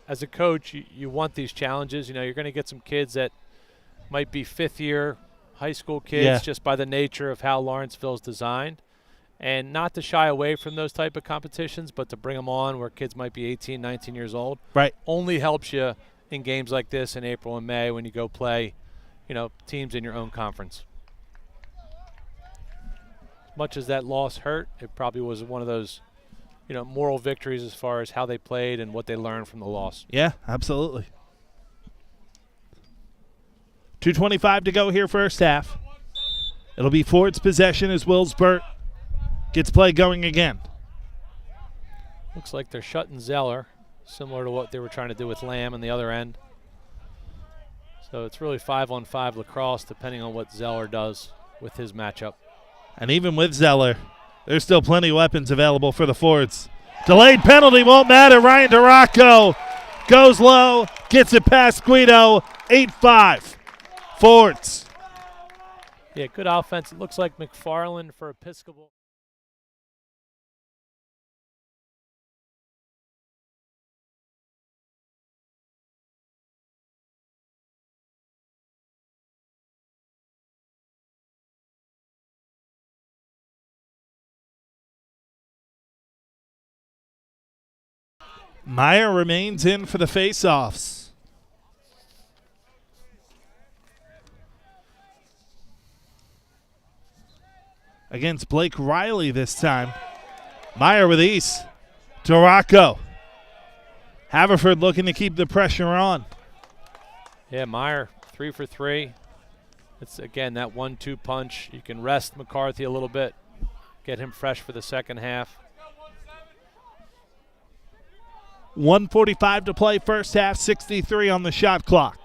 as a coach, you want these challenges. You know, you're going to get some kids that might be fifth-year high school kids just by the nature of how Lawrenceville is designed. And not to shy away from those type of competitions, but to bring them on where kids might be 18, 19 years old. Right. Only helps you in games like this in April and May when you go play, you know, teams in your own conference. As much as that loss hurt, it probably was one of those, you know, moral victories as far as how they played and what they learned from the loss. Yeah, absolutely. 2:25 to go here first half. It'll be Ford's possession as Wills Burt gets play going again. Looks like they're shutting Zeller, similar to what they were trying to do with Lamb on the other end. So it's really 5-on-5 lacrosse, depending on what Zeller does with his matchup. And even with Zeller, there's still plenty of weapons available for the Fords. Delayed penalty won't matter. Ryan DeRocco goes low, gets it past Guido. 8-5. Fords. Yeah, good offense. It looks like McFarland for Episcopal. Meyer remains in for the face-offs. Against Blake Riley this time. Meyer with ease. DeRocco. Haverford looking to keep the pressure on. Yeah, Meyer 3 for 3. It's, again, that 1-2 punch. You can rest McCarthy a little bit, get him fresh for the second half. 1:45 to play first half, 63 on the shot clock.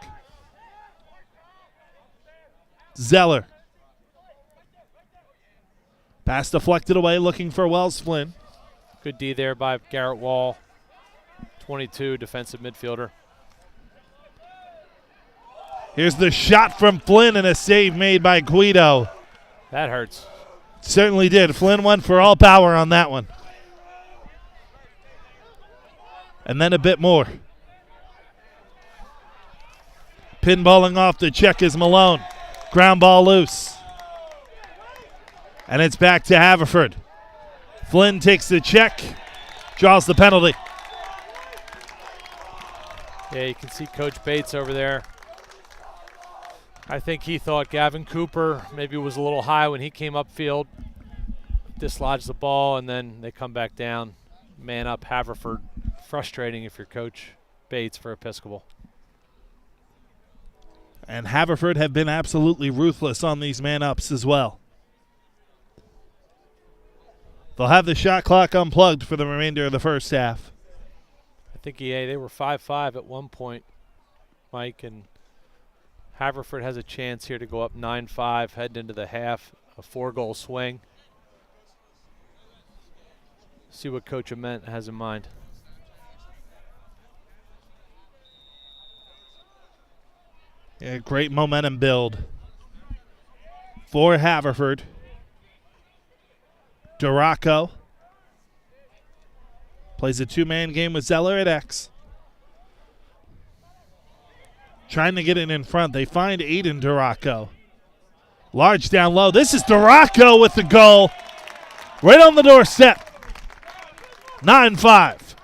Zeller. Pass deflected away, looking for Wells Flynn. Good D there by Garrett Wall, 22, defensive midfielder. Here's the shot from Flynn and a save made by Guido. That hurts. Certainly did. Flynn went for all power on that one. And then a bit more. Pinballing off the check is Malone. Ground ball loose. And it's back to Haverford. Flynn takes the check, draws the penalty. Yeah, you can see Coach Bates over there. I think he thought Gavin Cooper maybe was a little high when he came upfield, dislodged the ball, and then they come back down. Man up Haverford. Frustrating if you're Coach Bates for Episcopal. And Haverford have been absolutely ruthless on these man-ups as well. They'll have the shot clock unplugged for the remainder of the first half. I think they were 5-5 at one point, Mike, and Haverford has a chance here to go up 9-5 heading into the half, a 4-goal swing. See what Coach Ament has in mind. Yeah, great momentum build for Haverford. DeRocco plays a two-man game with Zeller at X. Trying to get it in front. They find Aiden DeRocco. Large down low. This is DeRocco with the goal. Right on the doorstep. 9-5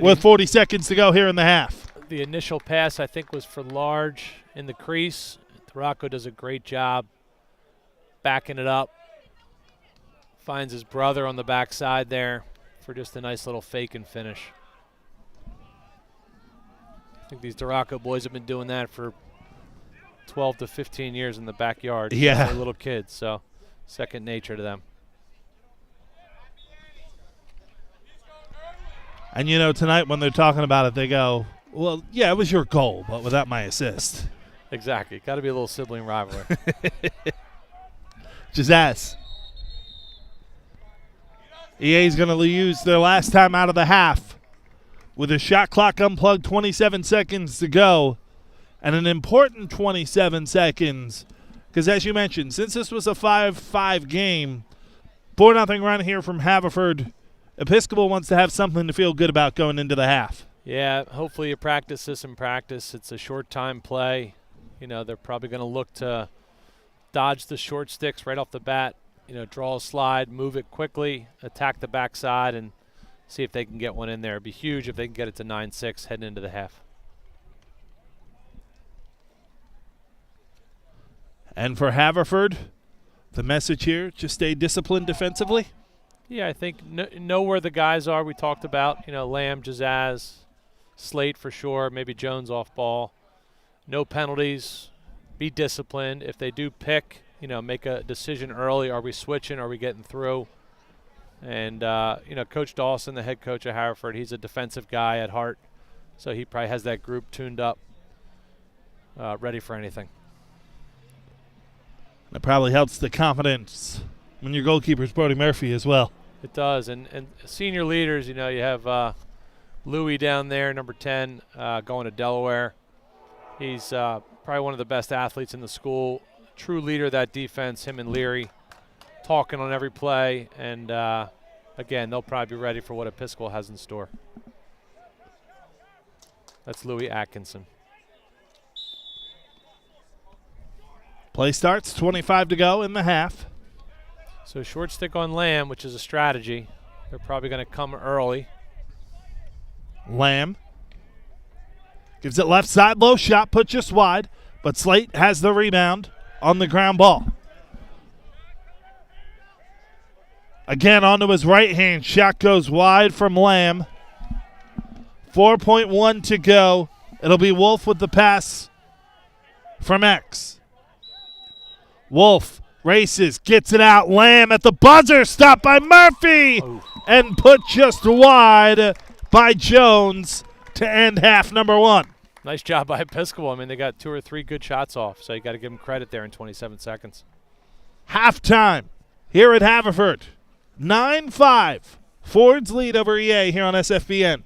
with 40 seconds to go here in the half. The initial pass, I think, was for Large in the crease. DeRocco does a great job backing it up. Finds his brother on the backside there for just a nice little fake and finish. I think these DeRocco boys have been doing that for 12 to 15 years in the backyard. Yeah. They're little kids, so second nature to them. And, tonight when they're talking about it, they go, well, yeah, it was your goal, but without my assist. Exactly. Got to be a little sibling rivalry. Jazz. EA's going to use their last time out of the half with a shot clock unplugged, 27 seconds to go, and an important 27 seconds because, as you mentioned, since this was a 5-5 game, 4-0 run here from Haverford, Episcopal wants to have something to feel good about going into the half. Yeah, hopefully you practice this in practice. It's a short time play. They're probably going to look to dodge the short sticks right off the bat, draw a slide, move it quickly, attack the backside, and see if they can get one in there. It'd be huge if they can get it to 9-6 heading into the half. And for Haverford, the message here, just stay disciplined defensively? Yeah, I think know where the guys are we talked about. Lamb, Jazaz, Slate for sure, maybe Jones off ball. No penalties. Be disciplined. If they do pick, make a decision early. Are we switching? Are we getting through? And, Coach Dawson, the head coach of Haverford, he's a defensive guy at heart. So he probably has that group tuned up, ready for anything. That probably helps the confidence when your goalkeeper's Brody Murphy as well. It does. And senior leaders, you have Louis down there, number 10, going to Delaware. He's probably one of the best athletes in the school. True leader of that defense, him and Leary, talking on every play. And, again, they'll probably be ready for what Episcopal has in store. That's Louis Atkinson. Play starts, 25 to go in the half. So short stick on Lamb, which is a strategy. They're probably going to come early. Lamb gives it left side, low shot, put just wide, but Slate has the rebound on the ground ball. Again, onto his right hand. Shot goes wide from Lamb. 4.1 to go. It'll be Wolf with the pass from X. Wolf races, gets it out. Lamb at the buzzer, stopped by Murphy, and put just wide by Jones to end half number one. Nice job by Episcopal. I mean, they got 2 or 3 good shots off, so you got to give them credit there in 27 seconds. Halftime here at Haverford. 9-5. Ford's lead over EA here on SFBN.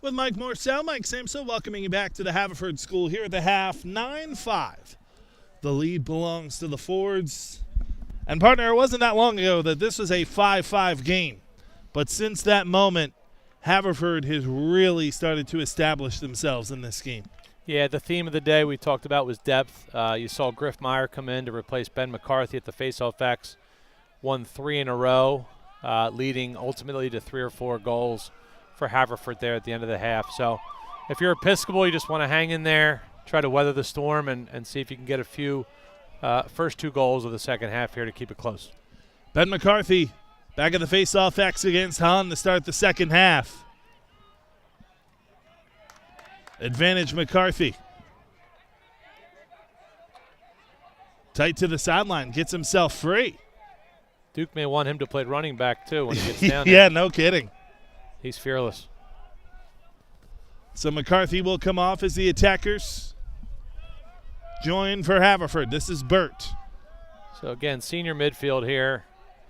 with Mike Morcell, Mike Samso, welcoming you back to the Haverford School here at the half, 9-5. The lead belongs to the Fords. And partner, it wasn't that long ago that this was a 5-5 game. But since that moment, Haverford has really started to establish themselves in this game. Yeah, the theme of the day we talked about was depth. You saw Griff Meyer come in to replace Ben McCarthy at the faceoff X. Won 3 in a row, leading ultimately to 3 or 4 goals for Haverford there at the end of the half. So if you're Episcopal, you just want to hang in there, try to weather the storm, and see if you can get a few first 2 goals of the second half here to keep it close. Ben McCarthy back at the faceoff X against Hahn to start the second half. Advantage McCarthy. Tight to the sideline, gets himself free. Duke may want him to play running back too when he gets down Yeah, there. no kidding. He's fearless. So McCarthy will come off as the attackers join for Haverford. This is Burt. So again, senior midfield here.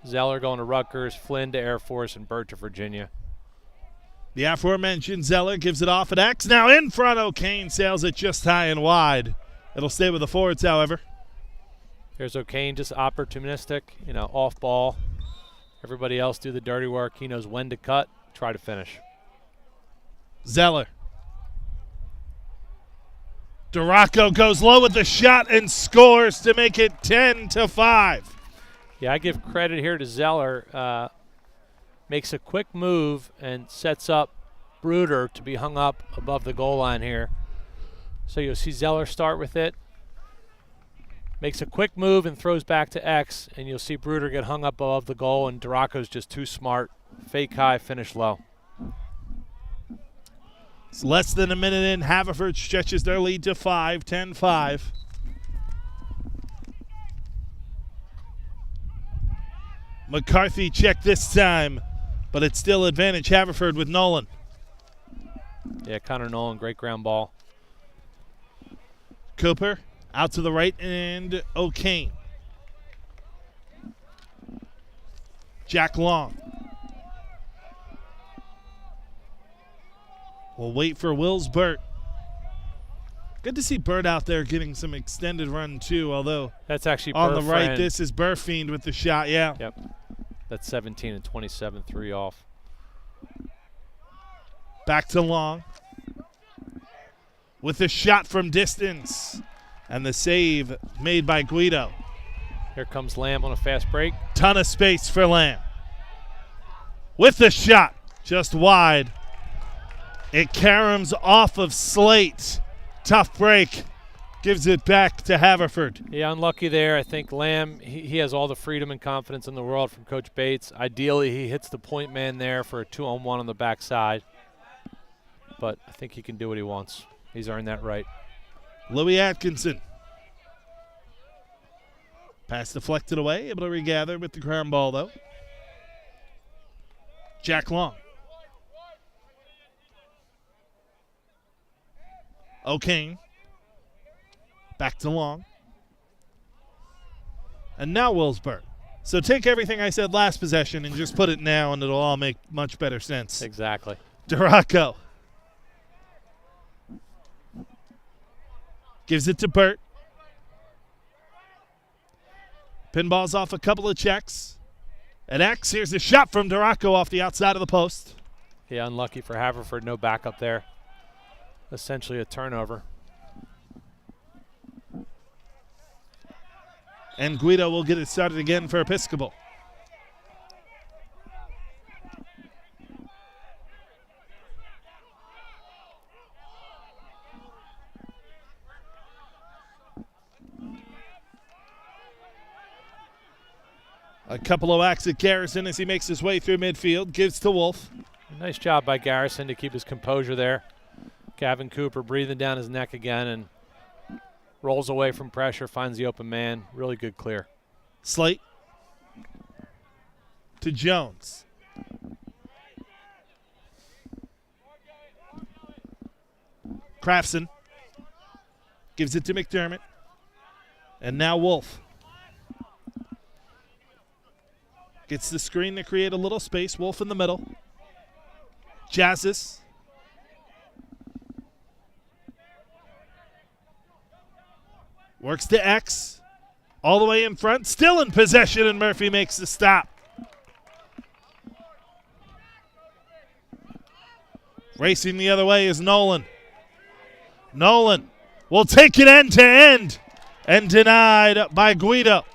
Zeller going to Rutgers, Flynn to Air Force, and Burt to Virginia. The aforementioned Zeller gives it off at X. Now in front, O'Kane sails it just high and wide. It'll stay with the Fords, however. There's O'Kane, just opportunistic, off ball. Everybody else do the dirty work. He knows when to cut, try to finish. Zeller. Duraco goes low with the shot and scores to make it 10-5. Yeah, I give credit here to Zeller. Makes a quick move and sets up Bruder to be hung up above the goal line here. So you'll see Zeller start with it. Makes a quick move and throws back to X, and you'll see Bruder get hung up above the goal, and Duraco's just too smart. Fake high, finish low. It's less than a minute in. Haverford stretches their lead to 5, 10-5. McCarthy checked this time, but it's still advantage Haverford with Nolan. Yeah, Connor Nolan, great ground ball. Cooper out to the right, and O'Kane. Jack Long. We'll wait for Wills Burt. Good to see Burt out there getting some extended run, too, although that's actually on Burr the right, Friend. this is Burfiend with the shot, yeah. Yep. That's 17 and 27, 3 off. Back to Long. With the shot from distance. And the save made by Guido. Here comes Lamb on a fast break. Ton of space for Lamb. With the shot, just wide. It caroms off of Slate. Tough break. Gives it back to Haverford. Yeah, unlucky there. I think Lamb, he has all the freedom and confidence in the world from Coach Bates. Ideally, he hits the point man there for a 2-on-1 on the backside. But I think he can do what he wants. He's earned that right. Louis Atkinson. Pass deflected away, able to regather with the ground ball, though. Jack Long. O'Kane. Back to Long. And now Wilsberg. So take everything I said last possession and just put it now, and it'll all make much better sense. Exactly. Duraco. Gives it to Burt. Pinballs off a couple of checks. At X, here's a shot from Duraco off the outside of the post. Yeah, unlucky for Haverford. No backup there. Essentially a turnover. And Guido will get it started again for Episcopal. A couple of whacks at Garrison as he makes his way through midfield. Gives to Wolf. Nice job by Garrison to keep his composure there. Gavin Cooper breathing down his neck again and rolls away from pressure, finds the open man. Really good clear. Slate to Jones. Crafson gives it to McDermott. And now Wolf. Gets the screen to create a little space. Wolf in the middle. Jazzis. Works to X. All the way in front. Still in possession, and Murphy makes the stop. Racing the other way is Nolan. Nolan will take it end to end and denied by Guido.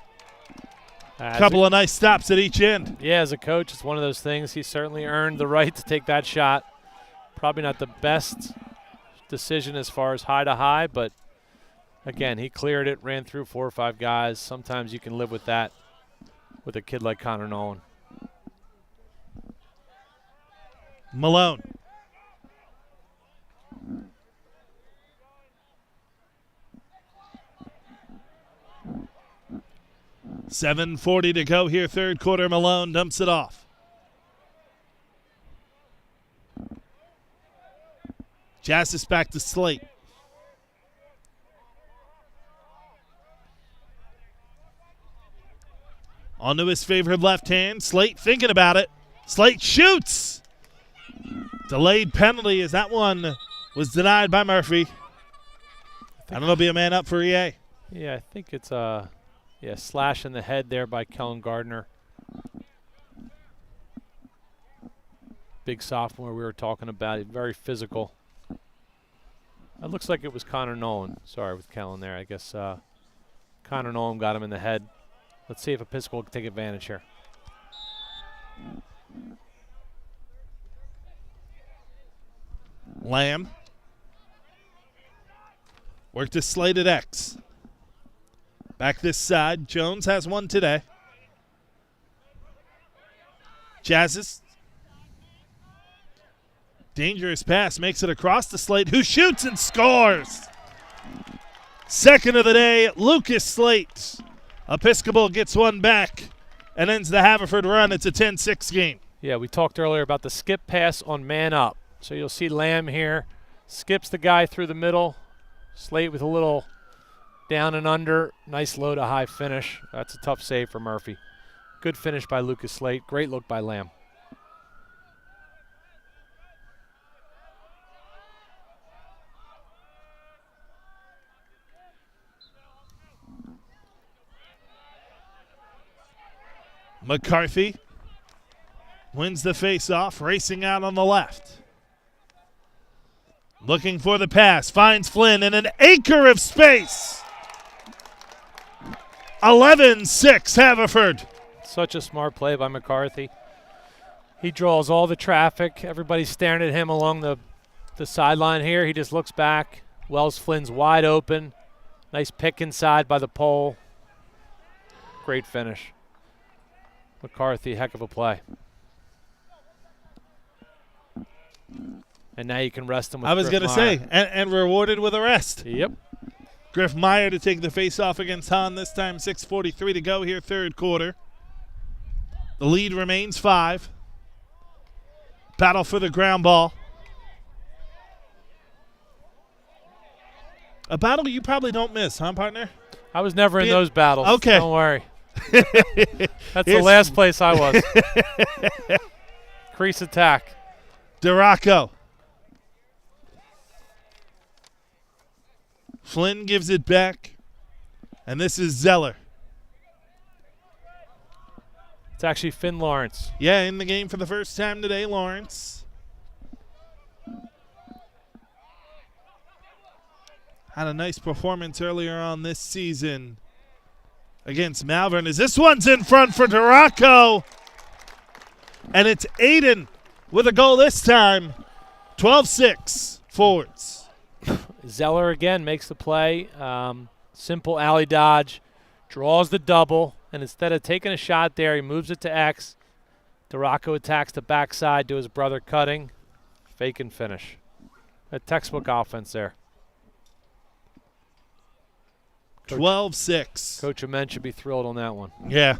A couple of nice stops at each end. Yeah, as a coach, it's one of those things. He certainly earned the right to take that shot. Probably not the best decision as far as high to high, but again, he cleared it, ran through 4 or 5 guys. Sometimes you can live with that with a kid like Connor Nolan. Malone. $7:40 to go here, third quarter. Malone dumps it off. Justice back to Slate. Onto his favored left hand. Slate thinking about it. Slate shoots. Delayed penalty as that one was denied by Murphy. And it'll be a man up for EA. Yeah, I think it's a slash in the head there by Kellen Gardner. Big sophomore we were talking about. He's very physical. It looks like it was Connor Nolan. Sorry, with Kellen there. I guess Connor Nolan got him in the head. Let's see if Episcopal can take advantage here. Lamb. Work to Slate at X. Back this side. Jones has one today. Jazzes. Dangerous pass. Makes it across the Slate, who shoots and scores. Second of the day, Lucas Slate. Episcopal gets one back and ends the Haverford run. It's a 10-6 game. Yeah, we talked earlier about the skip pass on man up. So you'll see Lamb here. Skips the guy through the middle. Slate with a little down and under. Nice low to high finish. That's a tough save for Murphy. Good finish by Lucas Slate. Great look by Lamb. McCarthy wins the face-off, racing out on the left. Looking for the pass, finds Flynn in an acre of space. 11-6 Haverford. Such a smart play by McCarthy. He draws all the traffic. Everybody's staring at him along the sideline here. He just looks back. Wells Flynn's wide open. Nice pick inside by the pole. Great finish. McCarthy, heck of a play. And now you can rest him with I was going to say, and rewarded with a rest. Yep. Griff Meyer to take the face-off against Hahn. This time 6:43 to go here, third quarter. The lead remains 5. Battle for the ground ball. A battle you probably don't miss, huh, partner? I was never in those battles. Okay. Don't worry. That's the last place I was. Crease attack. Duraco. Flynn gives it back. And this is Zeller. It's actually Finn Lawrence. Yeah, in the game for the first time today, Lawrence. Had a nice performance earlier on this season against Malvern, as this one's in front for Duraco. And it's Aiden with a goal this time. 12-6 forwards. Zeller again makes the play. Simple alley dodge. Draws the double. And instead of taking a shot there, he moves it to X. Duraco attacks the backside to his brother cutting. Fake and finish. A textbook offense there. 12-6. Coach Amen should be thrilled on that one. Yeah.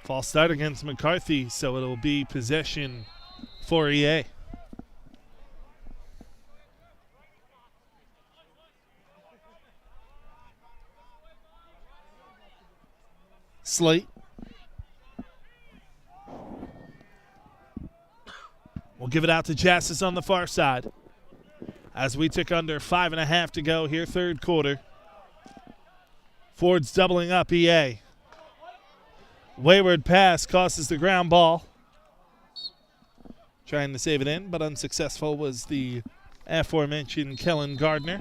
False start against McCarthy, so it'll be possession for EA. Slate. give it out to Jassis on the far side. As we tick under 5.5 to go here, third quarter. Ford's doubling up EA. Wayward pass causes the ground ball. Trying to save it in, but unsuccessful was the aforementioned Kellen Gardner.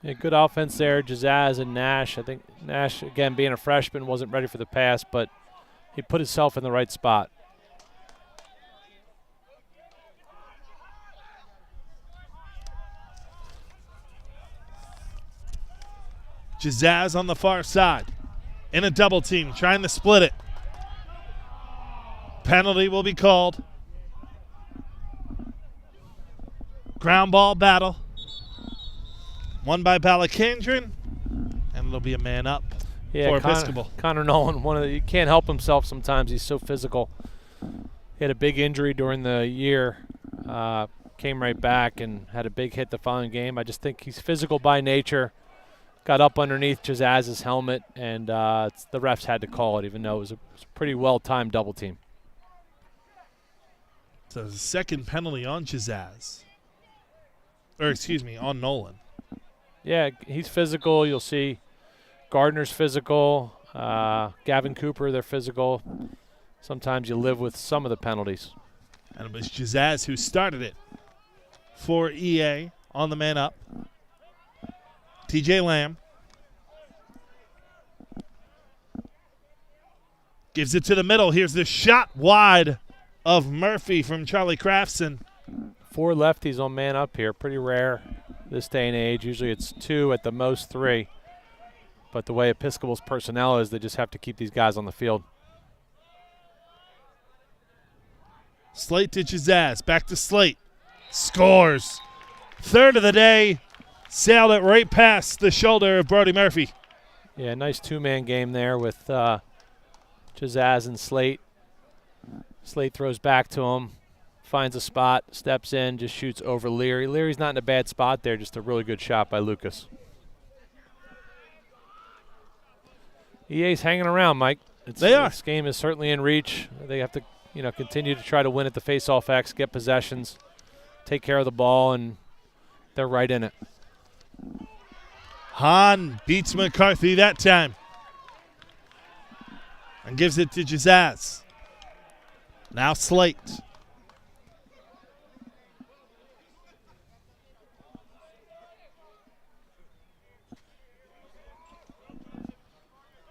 Yeah, good offense there, Jazaz and Nash. I think Nash, again, being a freshman, wasn't ready for the pass, but he put himself in the right spot. Jazaz on the far side in a double team, trying to split it. Penalty will be called. Ground ball battle. Won by Balakandrin, and it'll be a man up for Episcopal. Connor Nolan, he can't help himself sometimes. He's so physical. He had a big injury during the year, came right back and had a big hit the following game. I just think he's physical by nature. Got up underneath Jazaz's helmet, and the refs had to call it, even though it was a pretty well-timed double team. So the second penalty on Jazaz. Or, excuse me, on Nolan. Yeah, he's physical. You'll see Gardner's physical. Gavin Cooper, they're physical. Sometimes you live with some of the penalties. And it was Jazaz who started it for EA on the man up. TJ Lamb gives it to the middle. Here's the shot wide of Murphy from Charlie Crafson. 4 lefties on man up here. Pretty rare this day and age. Usually it's 2, at the most 3. But the way Episcopal's personnel is, they just have to keep these guys on the field. Slate to Jazaz. Back to Slate. Scores. Third of the day. Sailed it right past the shoulder of Brody Murphy. Yeah, nice 2-man game there with Jazaz and Slate. Slate throws back to him, finds a spot, steps in, just shoots over Leary. Leary's not in a bad spot there, just a really good shot by Lucas. EA's hanging around, Mike. They are. This game is certainly in reach. They have to, continue to try to win at the face-off X, get possessions, take care of the ball, and they're right in it. Hahn beats McCarthy that time and gives it to Jazaz. Now Slate.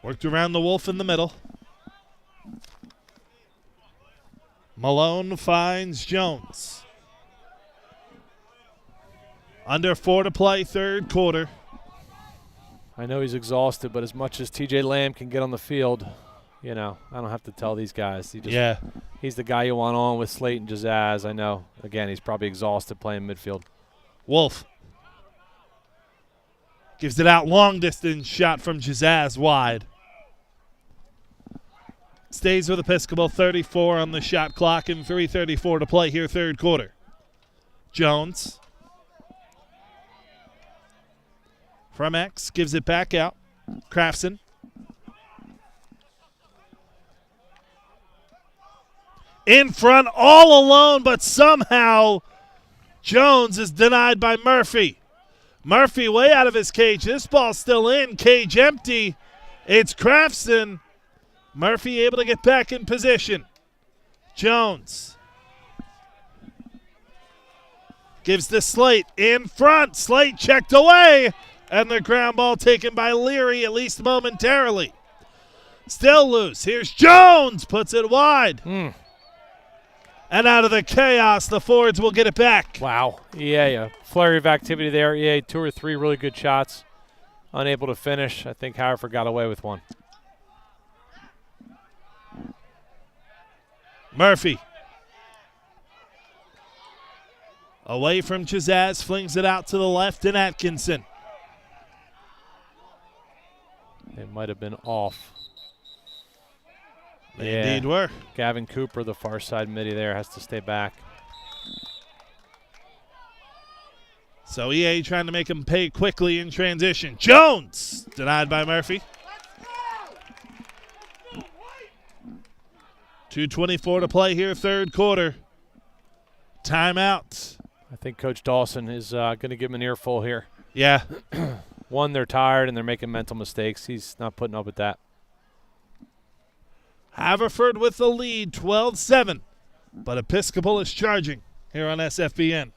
Worked around the Wolf in the middle. Malone finds Jones. Under 4 to play, third quarter. I know he's exhausted, but as much as TJ Lamb can get on the field, I don't have to tell these guys. He's the guy you want on with Slate and Jazaz. I know. Again, he's probably exhausted playing midfield. Wolf gives it out, long distance shot from Jazaz wide. Stays with Episcopal, 34 on the shot clock and 3:34 to play here, third quarter. Jones from X gives it back out. Crafson. In front all alone, but somehow Jones is denied by Murphy. Murphy way out of his cage. This ball's still in. Cage empty. It's Crafson. Murphy able to get back in position. Jones gives the Slate in front. Slate checked away. And the ground ball taken by Leary, at least momentarily. Still loose. Here's Jones. Puts it wide. And out of the chaos, the Fords will get it back. Wow. EA, a flurry of activity there. EA, 2 or 3 really good shots. Unable to finish. I think Haverford got away with one. Murphy. Away from Jazaz, flings it out to the left, and Atkinson. It might have been off. They indeed were. Gavin Cooper, the far side midi there, has to stay back. So EA trying to make him pay quickly in transition. Jones denied by Murphy. 2:24 to play here, third quarter. Timeout. I think Coach Dawson is going to give him an earful here. Yeah. One, they're tired and they're making mental mistakes. He's not putting up with that. Haverford with the lead, 12-7. But Episcopal is charging here on SFBN.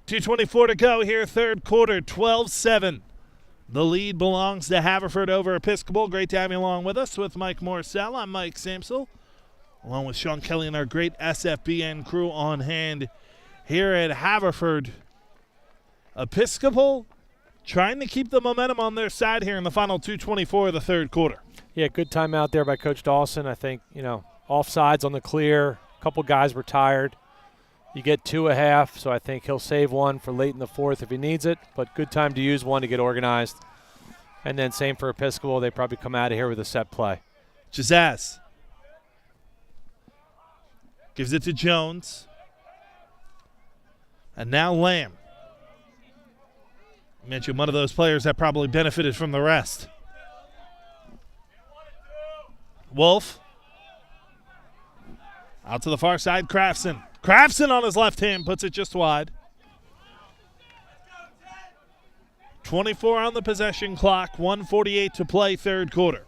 .224 to go here, third quarter, 12-7. The lead belongs to Haverford over Episcopal. Great to have you along with us with Mike Morcell. I'm Mike Samsel, along with Sean Kelly and our great SFBN crew on hand here at Haverford. Episcopal trying to keep the momentum on their side here in the final 2:24 of the third quarter. Yeah, good timeout there by Coach Dawson. I think, offsides on the clear. A couple guys were tired. You get 2.5, so I think he'll save one for late in the fourth if he needs it, but good time to use one to get organized. And then same for Episcopal. They probably come out of here with a set play. Jazaz gives it to Jones. And now Lamb. I mentioned one of those players that probably benefited from the rest. Wolf. Out to the far side, Crafson. Crafson on his left hand puts it just wide. 24 on the possession clock, 1:48 to play, third quarter.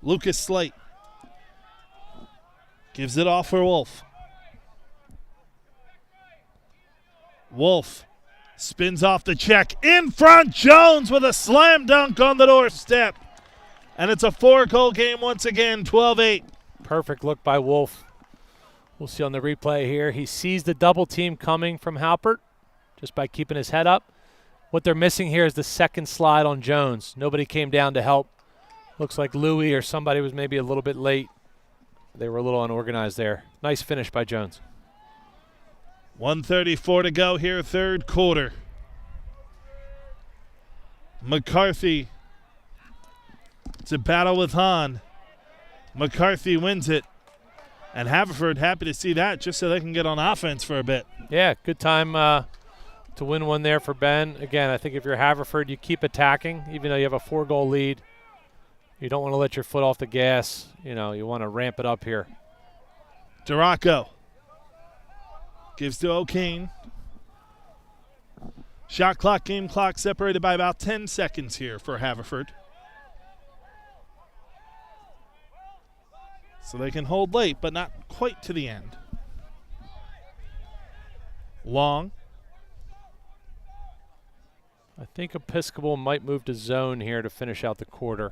Lucas Slate gives it off for Wolf. Wolf spins off the check. In front, Jones with a slam dunk on the doorstep. And it's a 4-goal game once again, 12-8. Perfect look by Wolf. We'll see on the replay here. He sees the double team coming from Halpert just by keeping his head up. What they're missing here is the second slide on Jones. Nobody came down to help. Looks like Louis or somebody was maybe a little bit late. They were a little unorganized there. Nice finish by Jones. 1:34 to go here, third quarter. McCarthy. It's a battle with Hahn. McCarthy wins it. And Haverford happy to see that just so they can get on offense for a bit. Yeah, good time to win one there for Ben. Again, I think if you're Haverford, you keep attacking, even though you have a 4-goal lead. You don't want to let your foot off the gas. You want to ramp it up here. Duraco gives to O'Kane. Shot clock, game clock separated by about 10 seconds here for Haverford. So they can hold late, but not quite to the end. Long. I think Episcopal might move to zone here to finish out the quarter.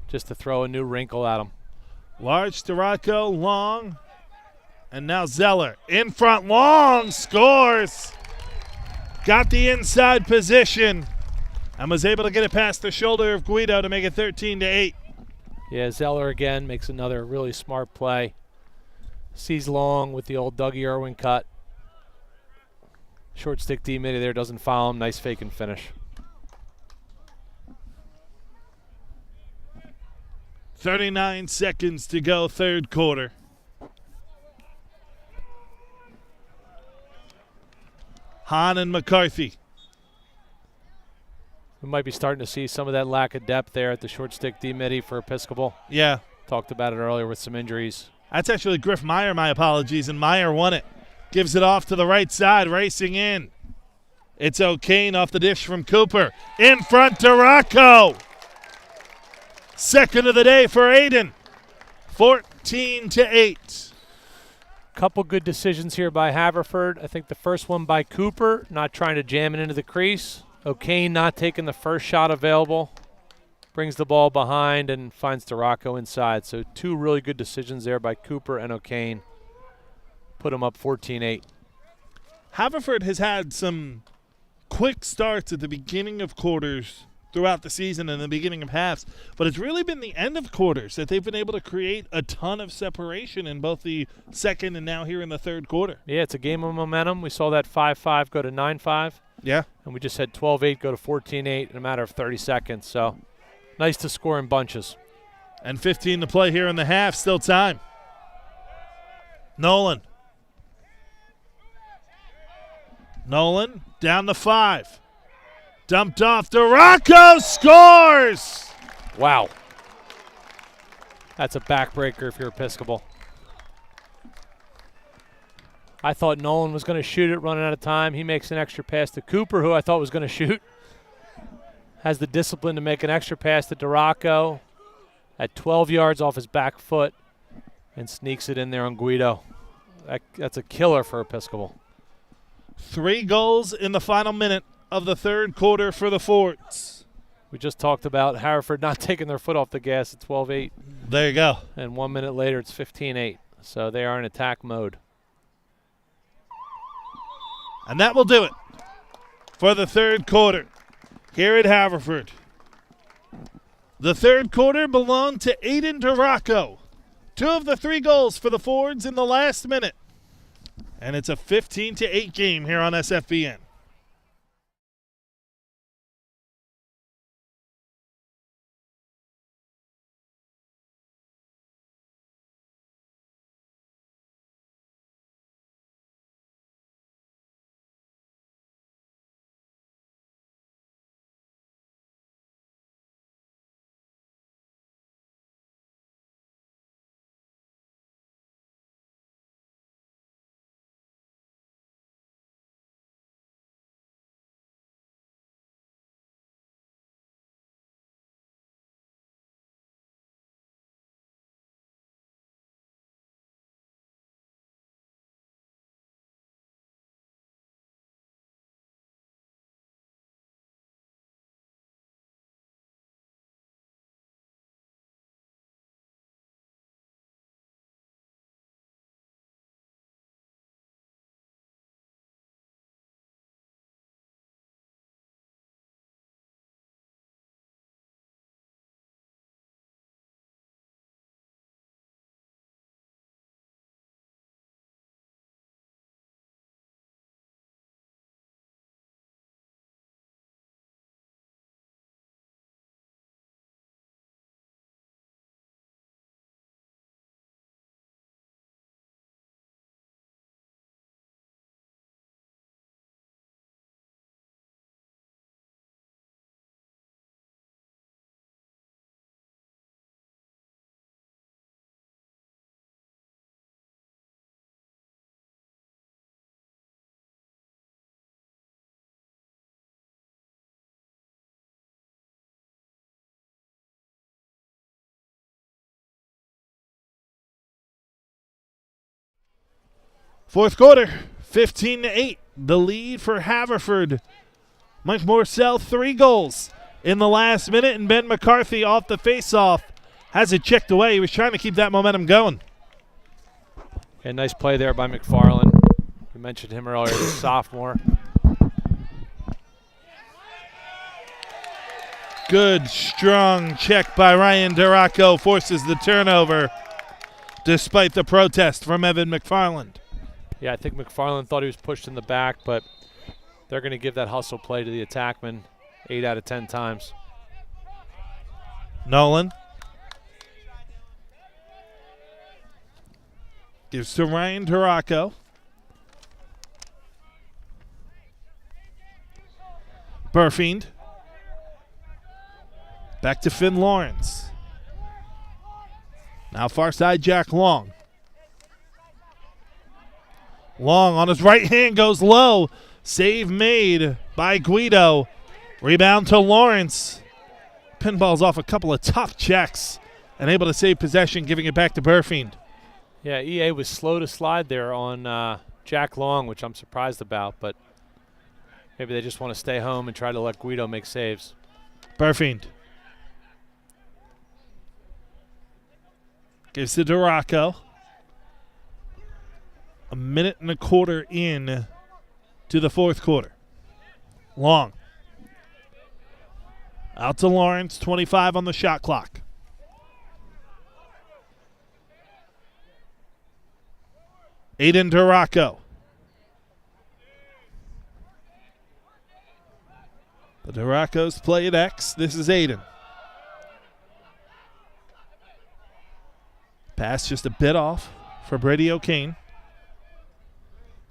Just to throw a new wrinkle at them. Large, Duraco, Long. And now Zeller. In front, Long scores. Got the inside position. And was able to get it past the shoulder of Guido to make it 13-8. Yeah, Zeller again makes another really smart play. Sees Long with the old Dougie Irwin cut. Short stick D-midi there, doesn't foul him. Nice fake and finish. 39 seconds to go, third quarter. Hahn and McCarthy. We might be starting to see some of that lack of depth there at the short stick D-midi for Episcopal. Yeah. Talked about it earlier with some injuries. That's actually Griff Meyer, my apologies, and Meyer won it. Gives it off to the right side, racing in. It's O'Kane off the dish from Cooper. In front to Rocco. Second of the day for Aiden. 14-8. Couple good decisions here by Haverford. I think the first one by Cooper, not trying to jam it into the crease. O'Kane not taking the first shot available. Brings the ball behind and finds DeRocco inside. So two really good decisions there by Cooper and O'Kane. Put him up 14-8. Haverford has had some quick starts at the beginning of quarters throughout the season and the beginning of halves, but it's really been the end of quarters that they've been able to create a ton of separation in both the second and now here in the third quarter. Yeah, it's a game of momentum. We saw that 5-5 go to 9-5. Yeah. And we just had 12-8 go to 14-8 in a matter of 30 seconds. So nice to score in bunches. And 15 to play here in the half. Still time. Nolan down to 5. Dumped off. DeRocco scores! Wow. That's a backbreaker if you're Episcopal. I thought Nolan was going to shoot it running out of time. He makes an extra pass to Cooper, who I thought was going to shoot. Has the discipline to make an extra pass to DeRocco at 12 yards off his back foot and sneaks it in there on Guido. That's a killer for Episcopal. 3 goals in the final minute of the third quarter for the Forts. We just talked about Haverford not taking their foot off the gas at 12-8. There you go. And 1 minute later, it's 15-8. So they are in attack mode. And that will do it for the third quarter here at Haverford. The third quarter belonged to Aiden DeRocco. 2 of the 3 goals for the Fords in the last minute. And it's a 15-8 game here on SFBN. Fourth quarter, 15-8. The lead for Haverford. Mike Morcell, 3 goals in the last minute, and Ben McCarthy off the faceoff has it checked away. He was trying to keep that momentum going. And nice play there by McFarland. We mentioned him earlier, the sophomore. Good, strong check by Ryan DeRocco forces the turnover despite the protest from Evan McFarland. Yeah, I think McFarland thought he was pushed in the back, but they're going to give that hustle play to the attackman 8 out of 10 times. Nolan Gives to Ryan Taracco. Burfiend. Back to Finn Lawrence. Now far side, Jack Long. Long on his right hand goes low. Save made by Guido. Rebound to Lawrence. Pinball's off a couple of tough checks and able to save possession, giving it back to Burfiend. Yeah, EA was slow to slide there on Jack Long, which I'm surprised about, but maybe they just want to stay home and try to let Guido make saves. Burfiend. Gives to Taracco. A minute and a quarter in to the fourth quarter. Long. Out to Lawrence, 25 on the shot clock. Aiden Taracco. The Taraccos play at X. This is Aiden. Pass just a bit off for Brady O'Kane.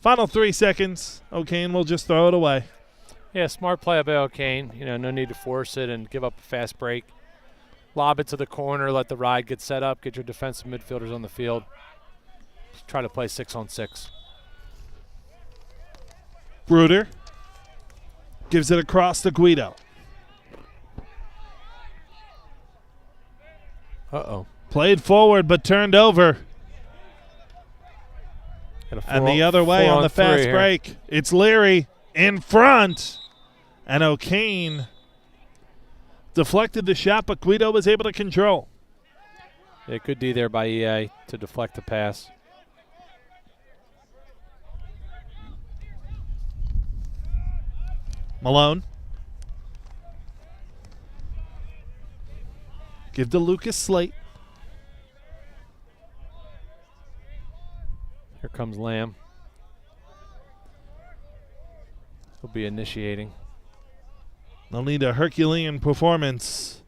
Final 3 seconds. O'Kane will just throw it away. Yeah, smart play by O'Kane. You know, no need to force it and give up a fast break. Lob it to the corner, let the ride get set up, get your defensive midfielders on the field. Just try to play 6-on-6. Bruder gives it across to Guido. Uh-oh. Played forward but turned over. And the other way on the fast break. It's Leary in front. And O'Kane deflected the shot, but Guido was able to control. Yeah, good D there by EA to deflect the pass. Malone. Give to Lucas Slate. Here comes Lamb. He'll be initiating. They'll need a Herculean performance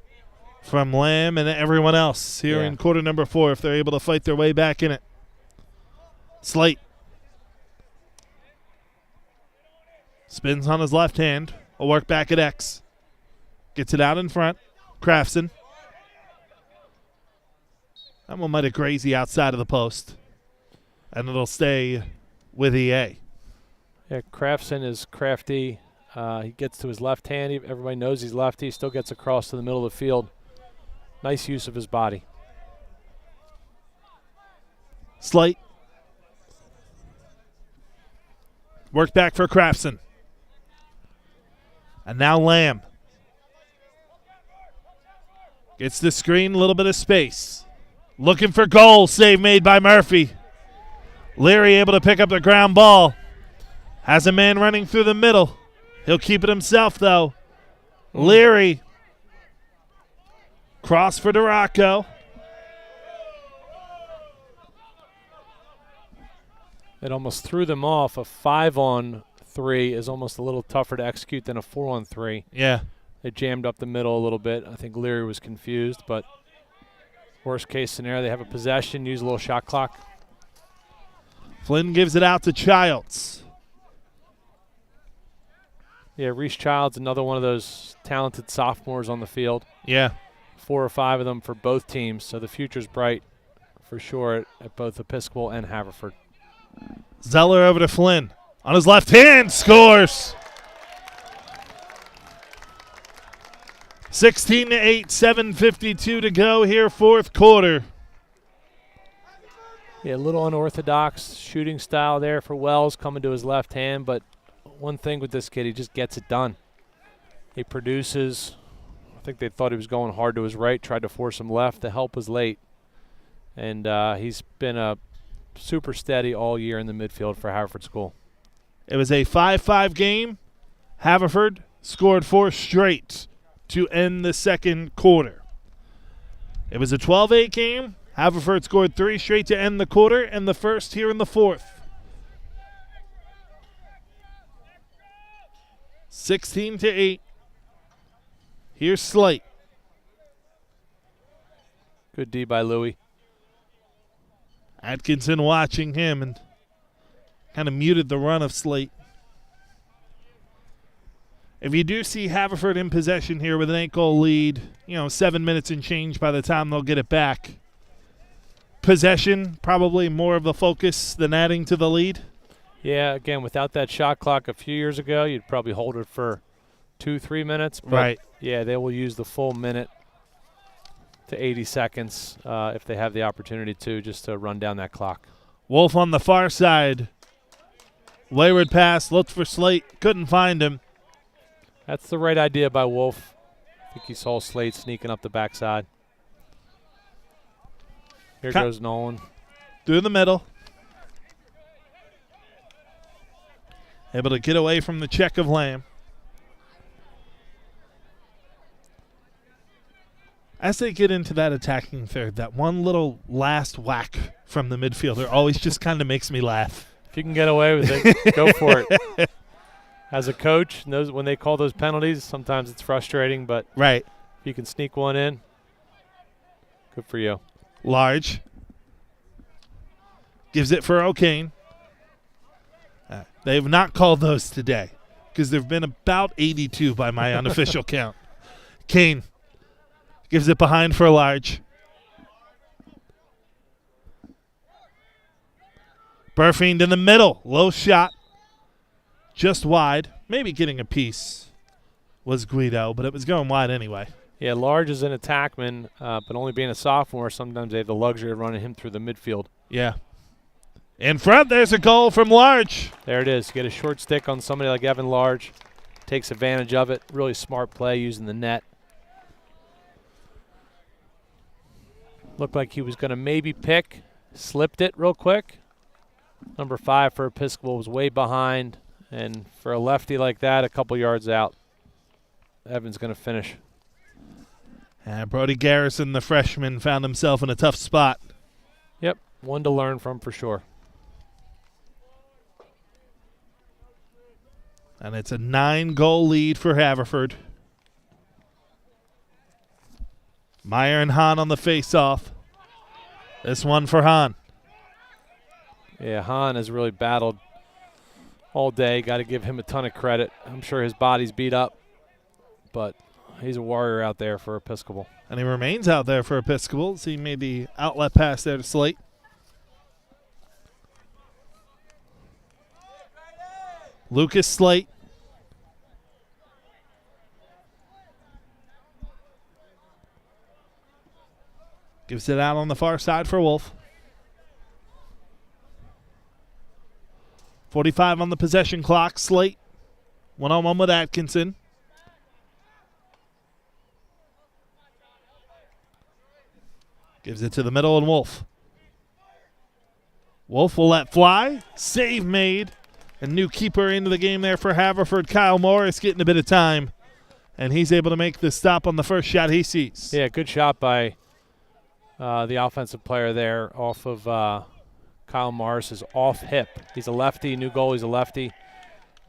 from Lamb and everyone else here in quarter number 4 if they're able to fight their way back in it. Slate. Spins on his left hand. A work back at X. Gets it out in front. Crafson. That one might have grazed the outside of the post. And it'll stay with EA. Yeah, Crafson is crafty. He gets to his left hand. Everybody knows he's lefty. Still gets across to the middle of the field. Nice use of his body. Slate. Work back for Crafson. And now Lamb. Gets the screen, a little bit of space. Looking for goal. Save made by Murphy. Leary able to pick up the ground ball. Has a man running through the middle. He'll keep it himself, though. Leary. Cross for Taracco. It almost threw them off. A 5-on-3 is almost a little tougher to execute than a 4-on-3. Yeah. They jammed up the middle a little bit. I think Leary was confused, but worst case scenario, they have a possession, use a little shot clock. Flynn gives it out to Childs. Yeah, Reese Childs, another one of those talented sophomores on the field. Yeah. 4 or 5 of them for both teams, so the future's bright for sure at both Episcopal and Haverford. Zeller over to Flynn. On his left hand, scores. 16-8, 7:52 to go here, fourth quarter. Yeah, a little unorthodox shooting style there for Wells coming to his left hand, but one thing with this kid, he just gets it done. He produces. I think they thought he was going hard to his right, tried to force him left. The help was late. And he's been a super steady all year in the midfield for Haverford School. It was a 5-5 game. Haverford scored 4 straight to end the second quarter. It was a 12-8 game. Haverford scored 3 straight to end the quarter and the first here in the fourth. 16-8. Here's Slate. Good D by Louie. Atkinson watching him and kind of muted the run of Slate. If you do see Haverford in possession here with an 8-goal lead, 7 minutes and change by the time they'll get it back. Possession, probably more of the focus than adding to the lead. Yeah, again, without that shot clock a few years ago, you'd probably hold it for 2-3 minutes. But right. Yeah, they will use the full minute to 80 seconds if they have the opportunity to, just to run down that clock. Wolf on the far side. Wayward pass, looked for Slate, couldn't find him. That's the right idea by Wolf. I think he saw Slade sneaking up the backside. Here goes Nolan. Through the middle. Able to get away from the check of Lamb. As they get into that attacking third, that one little last whack from the midfielder always just kind of makes me laugh. If you can get away with it, go for it. As a coach, when they call those penalties, sometimes it's frustrating, but right. If you can sneak one in, good for you. Large. Gives it for O'Kane. They have not called those today because there have been about 82 by my unofficial count. Kane gives it behind for Large. Burfiend in the middle. Low shot. Just wide. Maybe getting a piece was Guido, but it was going wide anyway. Yeah, Large is an attackman, but only being a sophomore, sometimes they have the luxury of running him through the midfield. Yeah. In front, there's a goal from Large. There it is. Get a short stick on somebody like Evan Large. Takes advantage of it. Really smart play using the net. Looked like he was going to maybe pick. Slipped it real quick. Number 5 for Episcopal was way behind. And for a lefty like that, a couple yards out, Evan's going to finish. And Brody Garrison, the freshman, found himself in a tough spot. Yep, one to learn from for sure. And it's a 9-goal lead for Haverford. Meyer and Hahn on the face-off. This one for Hahn. Yeah, Hahn has really battled all day. Got to give him a ton of credit. I'm sure his body's beat up, but he's a warrior out there for Episcopal. And he remains out there for Episcopal. So he made the outlet pass there to Slate. Lucas Slate. Gives it out on the far side for Wolf. 45 on the possession clock. Slate. 1-on-1 with Atkinson. Gives it to the middle and Wolf. Wolf will let fly. Save made. A new keeper into the game there for Haverford. Kyle Morris getting a bit of time. And he's able to make the stop on the first shot he sees. Yeah, good shot by the offensive player there off of Kyle Morris's off hip. He's a lefty. New goal, he's a lefty.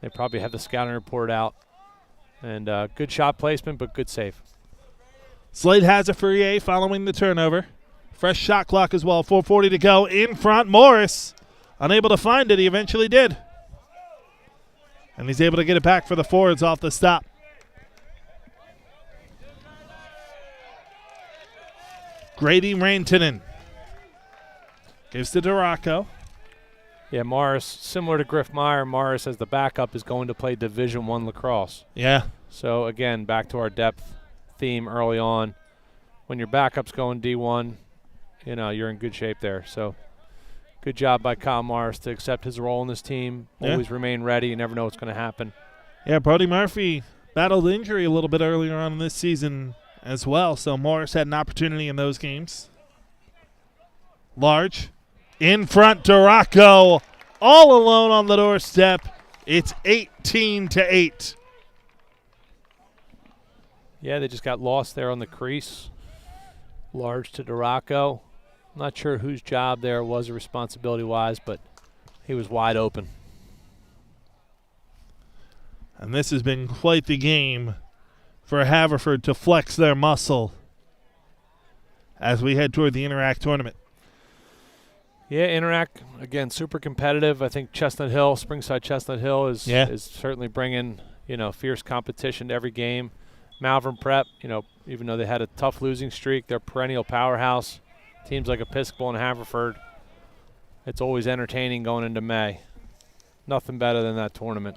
They probably have the scouting report out. And good shot placement, but good save. Slade has a free following the turnover. Fresh shot clock as well. 4:40 to go. In front, Morris. Unable to find it. He eventually did. And he's able to get it back for the forwards off the stop. Grady Rantanen gives to Duraco. Yeah, Morris, similar to Griff Meyer, Morris as the backup is going to play Division I lacrosse. Yeah. So, again, back to our depth theme early on. When your backup's going D1, you're in good shape there. So, good job by Kyle Morris to accept his role in this team. Yeah. Always remain ready. You never know what's going to happen. Yeah, Brody Murphy battled injury a little bit earlier on in this season as well, so Morris had an opportunity in those games. Large. In front, Duraco all alone on the doorstep. It's 18-8. Yeah, they just got lost there on the crease. Large to Duraco. Not sure whose job there was responsibility-wise, but he was wide open. And this has been quite the game for Haverford to flex their muscle as we head toward the Interact tournament. Yeah, Interact, again, super competitive. I think Springside Chestnut Hill is certainly bringing, fierce competition to every game. Malvern Prep, even though they had a tough losing streak, they're perennial powerhouse. Teams like Episcopal and Haverford, it's always entertaining going into May. Nothing better than that tournament.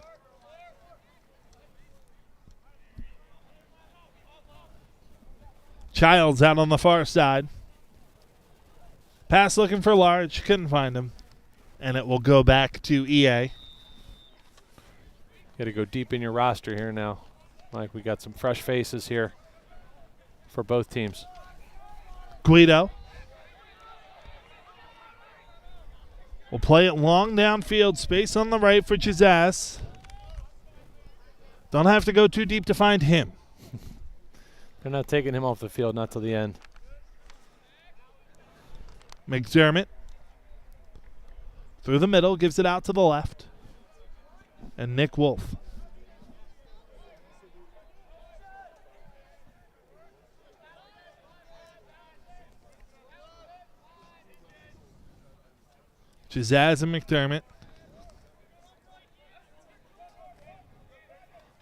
Childs out on the far side. Pass looking for Large. Couldn't find him. And it will go back to EA. Got to go deep in your roster here now. Like, we got some fresh faces here for both teams. Guido will play it long downfield. Space on the right for Chazaz. Don't have to go too deep to find him. They're not taking him off the field, not till the end. McDermott through the middle, gives it out to the left. And Nick Wolf. Chazaz and McDermott.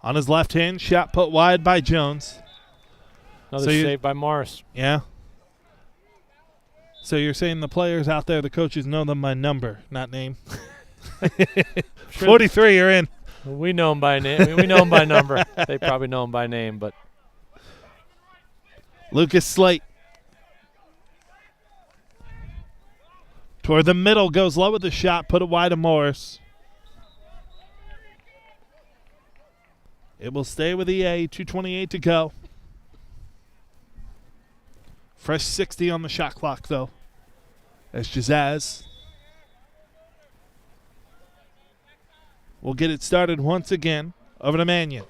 On his left hand, shot put wide by Jones. Another save by Morris. Yeah. So you're saying the players out there, the coaches know them by number, not name? 43, you're in. We know them by name. We know them by number. They probably know them by name, but. Lucas Slate. Toward the middle, goes low with the shot, put it wide to Morris. It will stay with EA, 2:28 to go. Fresh 60 on the shot clock, though. As Chazaz will get it started once again. Over to Mannion.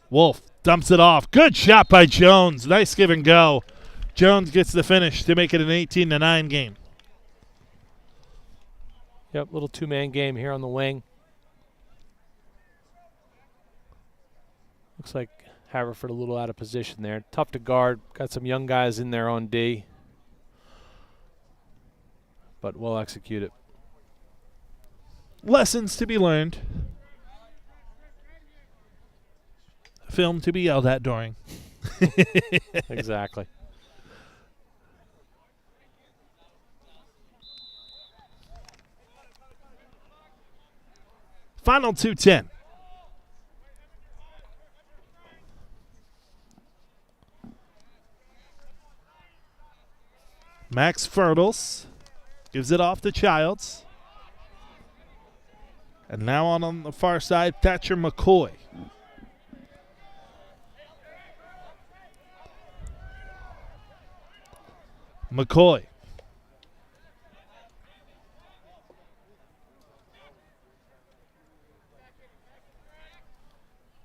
Wolf dumps it off. Good shot by Jones. Nice give and go. Jones gets the finish to make it an 18-9 game. Yep, little two-man game here on the wing. Looks like Haverford a little out of position there. Tough to guard. Got some young guys in there on D. But well executed. Lessons to be learned. Film to be yelled at during. Exactly. Final 2:10. Max Fertles gives it off to Childs. And now on the far side, Thatcher McCoy. McCoy.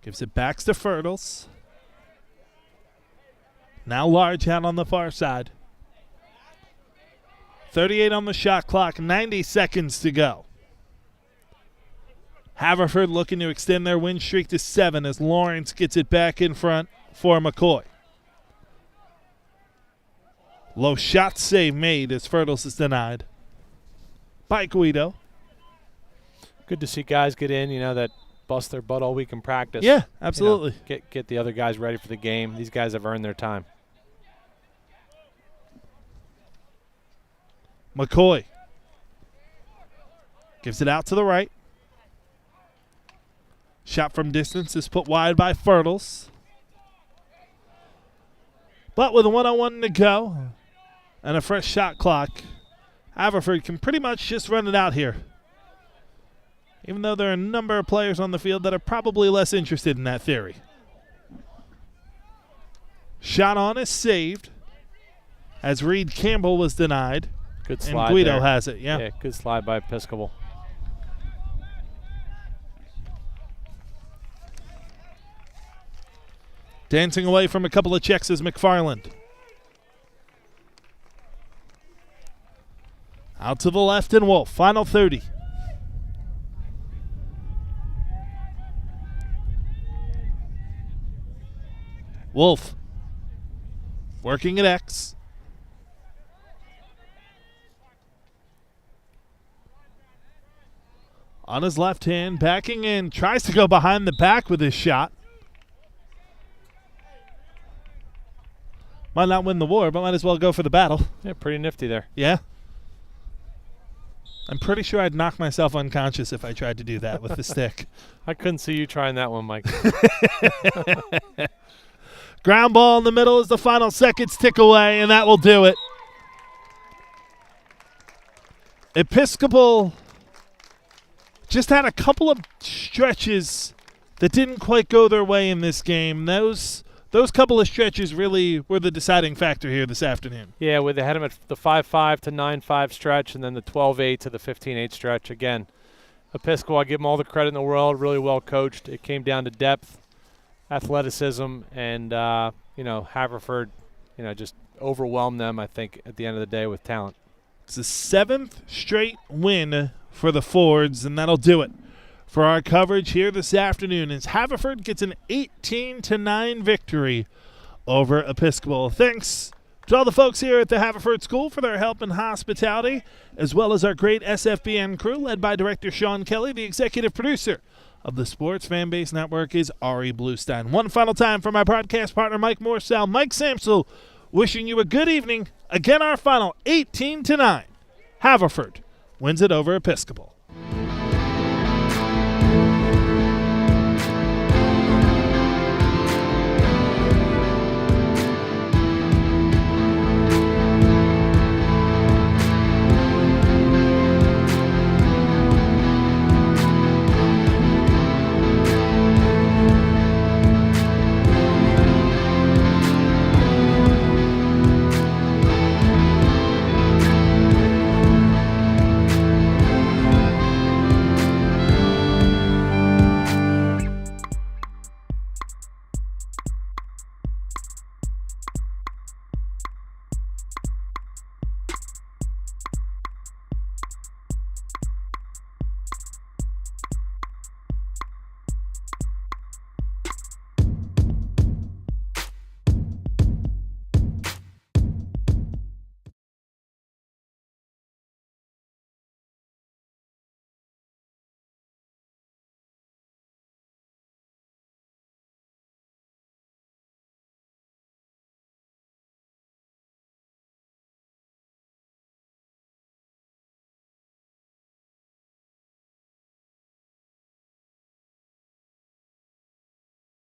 Gives it back to Fertles. Now Large out on the far side. 38 on the shot clock, 90 seconds to go. Haverford looking to extend their win streak to 7 as Lawrence gets it back in front for McCoy. Low shot save made as Fertles is denied by Guido. Good to see guys get in, that bust their butt all week in practice. Yeah, absolutely. Get the other guys ready for the game. These guys have earned their time. McCoy gives it out to the right. Shot from distance is put wide by Fertles. But with a 1:01 to go and a fresh shot clock, Haverford can pretty much just run it out here. Even though there are a number of players on the field that are probably less interested in that theory. Shot on is saved as Reed Campbell was denied. Good slide and Guido there. has it, yeah. Good slide by Episcopal. Dancing away from a couple of checks is McFarland. Out to the left and Wolf. Final 30. Wolf working at X. on his left hand, backing in, tries to go behind the back with his shot. Might not win the war, but might as well go for the battle. Yeah, pretty nifty there. Yeah. I'm pretty sure I'd knock myself unconscious if I tried to do that with the stick. I couldn't see you trying that one, Mike. Ground ball in the middle as the final seconds tick away, and that will do it. Episcopal just had a couple of stretches that didn't quite go their way in this game. Those couple of stretches really were the deciding factor here this afternoon. Yeah, they had him at the 5-5 to 9-5 stretch and then the 12-8 to the 15-8 stretch. Again, Episcopal, I give them all the credit in the world, really well coached. It came down to depth, athleticism, and, Haverford, just overwhelmed them, I think, at the end of the day with talent. It's the 7th straight win for the Fords, and that'll do it for our coverage here this afternoon as Haverford gets an 18-9 victory over Episcopal. Thanks to all the folks here at the Haverford School for their help and hospitality, as well as our great SFBN crew led by Director Sean Kelly. The executive producer of the Sports Fan Base Network is Ari Bluestein. One final time for my broadcast partner, Mike Morsell. Mike Samsel wishing you a good evening. Again, our final 18-9. Haverford wins it over Episcopal.